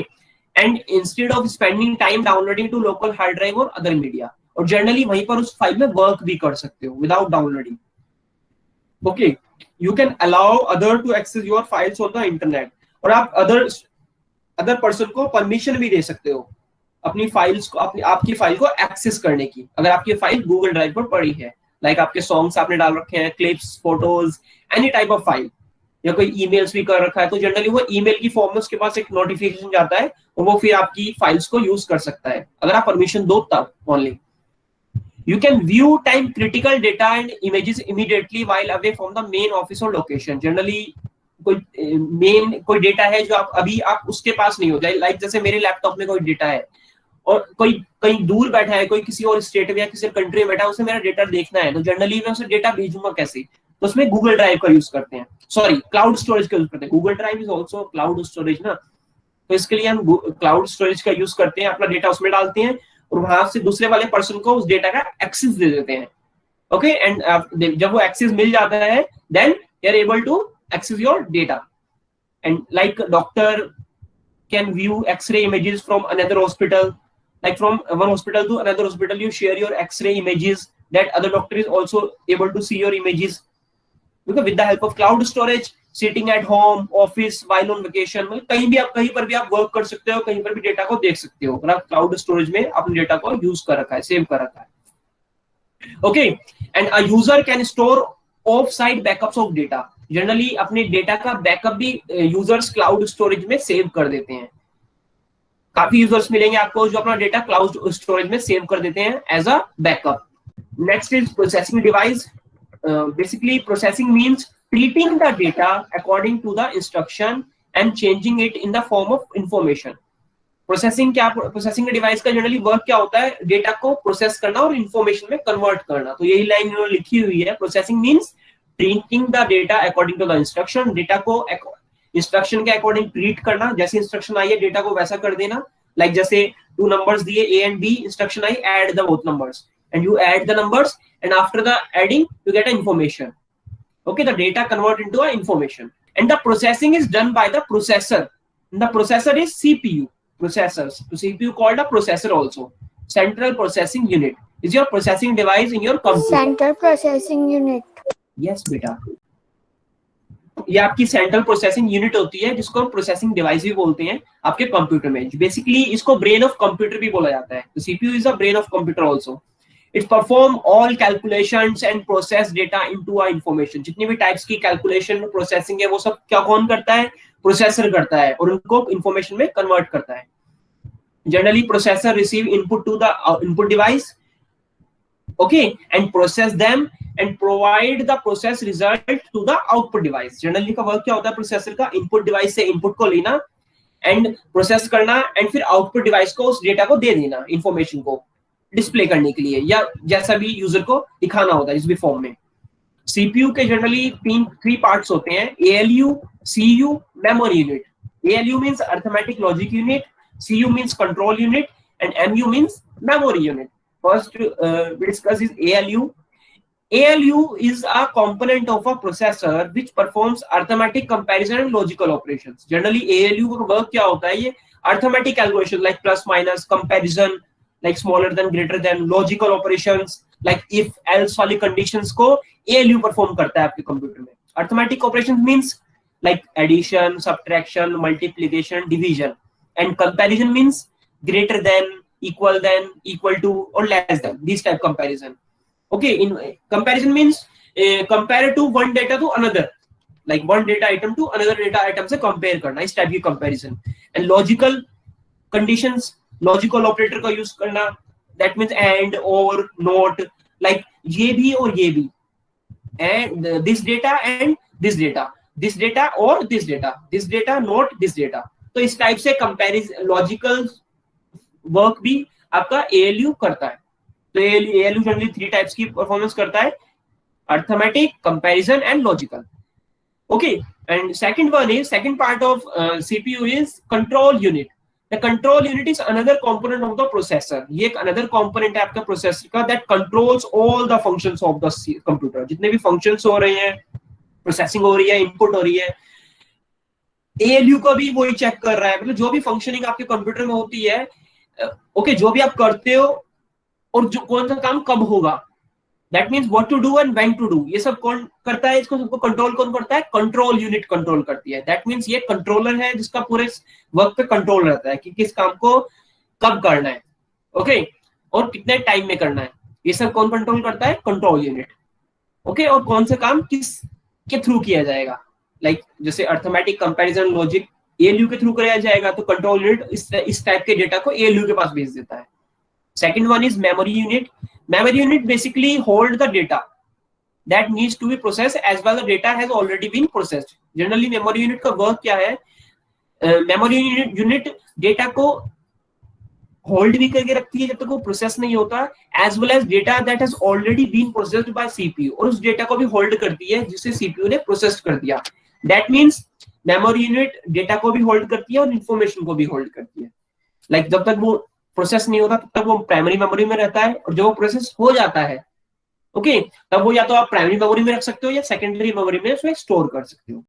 and instead of spending time downloading to local hard drive or other media, और generally वहीं पर उस file में work भी कर सकते हो without downloading. Okay, you can allow other to access your files on the internet, और आप अदर पर्सन को परमिशन भी दे सकते हो अपनी फाइल्स को, आपकी फाइल को एक्सेस करने की, अगर आपकी फाइल गूगल ड्राइव पर पड़ी है। लाइक आपके सॉन्ग्स आपने डाल रखे हैं, clips, photos, any type of file, या कोई ईमेल्स भी कर रखा है, तो जनरली वो ईमेल की फॉर्म में उसके पास एक नोटिफिकेशन जाता है और वो फिर आपकी फाइल्स को यूज कर सकता है, अगर आप परमिशन दो तब only. You can view time critical data and images immediately while away from the main office or location. Generally कोई डेटा है जो आप उसके पास नहीं हो जाए, लाइक जैसे मेरे लैपटॉप में कोई डेटा है और कोई कहीं दूर बैठा है, कोई किसी और स्टेट में या किसी कंट्री में बैठा है, उसे मेरा डेटा देखना है, तो जनरली मैं उसे डेटा भेजूंगा कैसे, तो उसमें गूगल ड्राइव का यूज करते हैं, सॉरी क्लाउड स्टोरेज का यूज करते हैं। Google drive is also cloud storage ना, तो इसके लिए हम क्लाउड स्टोरेज का यूज करते हैं, अपना डेटा उसमें डालते हैं और वहां से दूसरे वाले पर्सन को उस डेटा का एक्सेस दे देते हैं। ओके, एंड जब वो एक्सेस मिल जाता है then you are able to access your data. And like doctor can view x-ray images from another hospital, like from one hospital to another hospital you share your x-ray images, that other doctor is also able to see your images, because with the help of cloud storage, sitting at home, office, while on vacation, मतलब कहीं पर भी आप work कर सकते हो, कहीं पर भी डेटा को देख सकते हो, अगर आप क्लाउड स्टोरेज में अपने डेटा को यूज कर रखा है, सेव कर रखा है। Okay, and a user can store off site backups of data. Generally अपने डेटा का बैकअप भी यूजर्स क्लाउड स्टोरेज में सेव कर देते हैं। काफी यूजर्स मिलेंगे आपको जो अपना डेटा क्लाउड स्टोरेज में सेव कर देते हैं as a backup. Next is processing device. Basically processing means treating the data according to the instruction and changing it in the form of information. Processing क्या, processing device का generally work क्या होता है, data को process करना और information में convert करना. तो यही लाइन इन्होंने लिखी हुई है. Processing means treating the data according to the instruction, data को इंस्ट्रक्शन के अकॉर्डिंग ट्रीट करना, जैसे इंस्ट्रक्शन आई है डेटा को वैसा कर देना. लाइक जैसे 2 नंबर्स दिए A and B, instruction I add the both numbers and you add the numbers and after the adding you get an information. Okay, the data convert into a information and the processing is done by the processor. And the processor is CPU. Processors, so CPU called a processor also. Central processing unit is your processing device in your computer. Central processing unit. Yes बेटा, ये आपकी central processing unit होती है जिसको हम processing device भी बोलते हैं आपके कंप्यूटर में. बेसिकली इसको ब्रेन ऑफ कंप्यूटर भी बोला जाता है. तो CPU is a brain of computer also. It perform all calculations and process data into a information. जितनी भी टाइप्स की कैलकुलेशन प्रोसेसिंग है वो सब क्या कौन करता है, प्रोसेसर करता है और उनको इंफॉर्मेशन में कन्वर्ट करता है. Generally processor receive input to the input device, okay, and process them and provide the process result to the output device. Generally का वर्क क्या होता है प्रोसेसर का, इनपुट डिवाइस से इनपुट को लेना एंड प्रोसेस करना एंड फिर आउटपुट डिवाइस को उस डेटा को दे देना, इंफॉर्मेशन को डिस्प्ले करने के लिए या जैसा भी यूजर को दिखाना होता है जिस भी फॉर्म में. सीपीयू के जनरली 3 पार्ट्स होते हैं, ALU, CU, memory unit. ALU means arithmetic logic unit, CU means control unit and MU means memory unit. First we discuss is ALU. ALU is a component of a processor which performs arithmetic comparison and logical operations. Generally ALU का work क्या होता है, ये arithmetic calculation like plus minus, comparison like smaller than greater than, logical operations like if else वाली conditions को ALU perform करता है आपके कंप्यूटर में. Arithmetic operations means like addition, subtraction, multiplication, division, and comparison means greater than, equal than, equal to or less than, these type comparison. Okay, in comparison means compare to one data to another, like one data item to another data item से compare करना, इस type की comparison. And logical conditions, logical operator का use करना, that means and, or, not, like ये भी और ये भी, and this data and this data, this data or this data, this data not this data. तो इस type से comparison logical वर्क भी आपका एएलयू करता है. तो एएलयू जनरली 3 टाइप्स की परफॉर्मेंस करता है, arithmetic, comparison and logical. Okay, and second part of CPU is control unit. The control unit is another component of the processor. ये एक another component है आपका प्रोसेसर का that controls all the functions of the computer. जितने भी functions हो रहे हैं, प्रोसेसिंग हो रही है, इनपुट हो रही है, एएलयू को भी वही चेक कर रहा है. मतलब जो भी फंक्शनिंग आपके कंप्यूटर में होती है, ओके, जो भी आप करते हो और जो कौन सा काम कब होगा, that means what to do and when to do, ये सब कौन करता है, इसको सबको कंट्रोल कौन करता है, कंट्रोल यूनिट कंट्रोल करती है. दैट मींस ये कंट्रोलर है जिसका पूरे वर्क पे कंट्रोल रहता है कि किस काम को कब करना है, ओके, और कितने टाइम में करना है. ये सब कौन कंट्रोल करता है, कंट्रोल यूनिट. ओके, और कौन सा काम किस के थ्रू किया जाएगा, लाइक जैसे अरिथमेटिक, कंपैरिजन, लॉजिक एएलयू के थ्रू कराया जाएगा, तो कंट्रोल यूनिट इस टाइप के डेटा को एएलयू के पास भेज देता है. Second one is memory unit. Memory unit basically hold the data that needs to be processed as well the data has already been processed. Generally memory unit का work क्या है, मेमोरी यूनिट डेटा को hold भी करके रखती है जब तक वो प्रोसेस नहीं होता, as well as data that has already been processed by CPU, और उस डेटा को भी होल्ड करती है जिसे सीपीयू ने प्रोसेस कर दिया. That means memory unit data को भी होल्ड करती है और इंफॉर्मेशन को भी होल्ड करती है. लाइक जब तक वो प्रोसेस नहीं होता तब तक वो प्राइमरी मेमोरी में रहता है, और जब वो प्रोसेस हो जाता है, ओके, तब वो या तो आप प्राइमरी मेमोरी में रख सकते हो या सेकेंडरी मेमोरी में उसमें स्टोर कर सकते हो.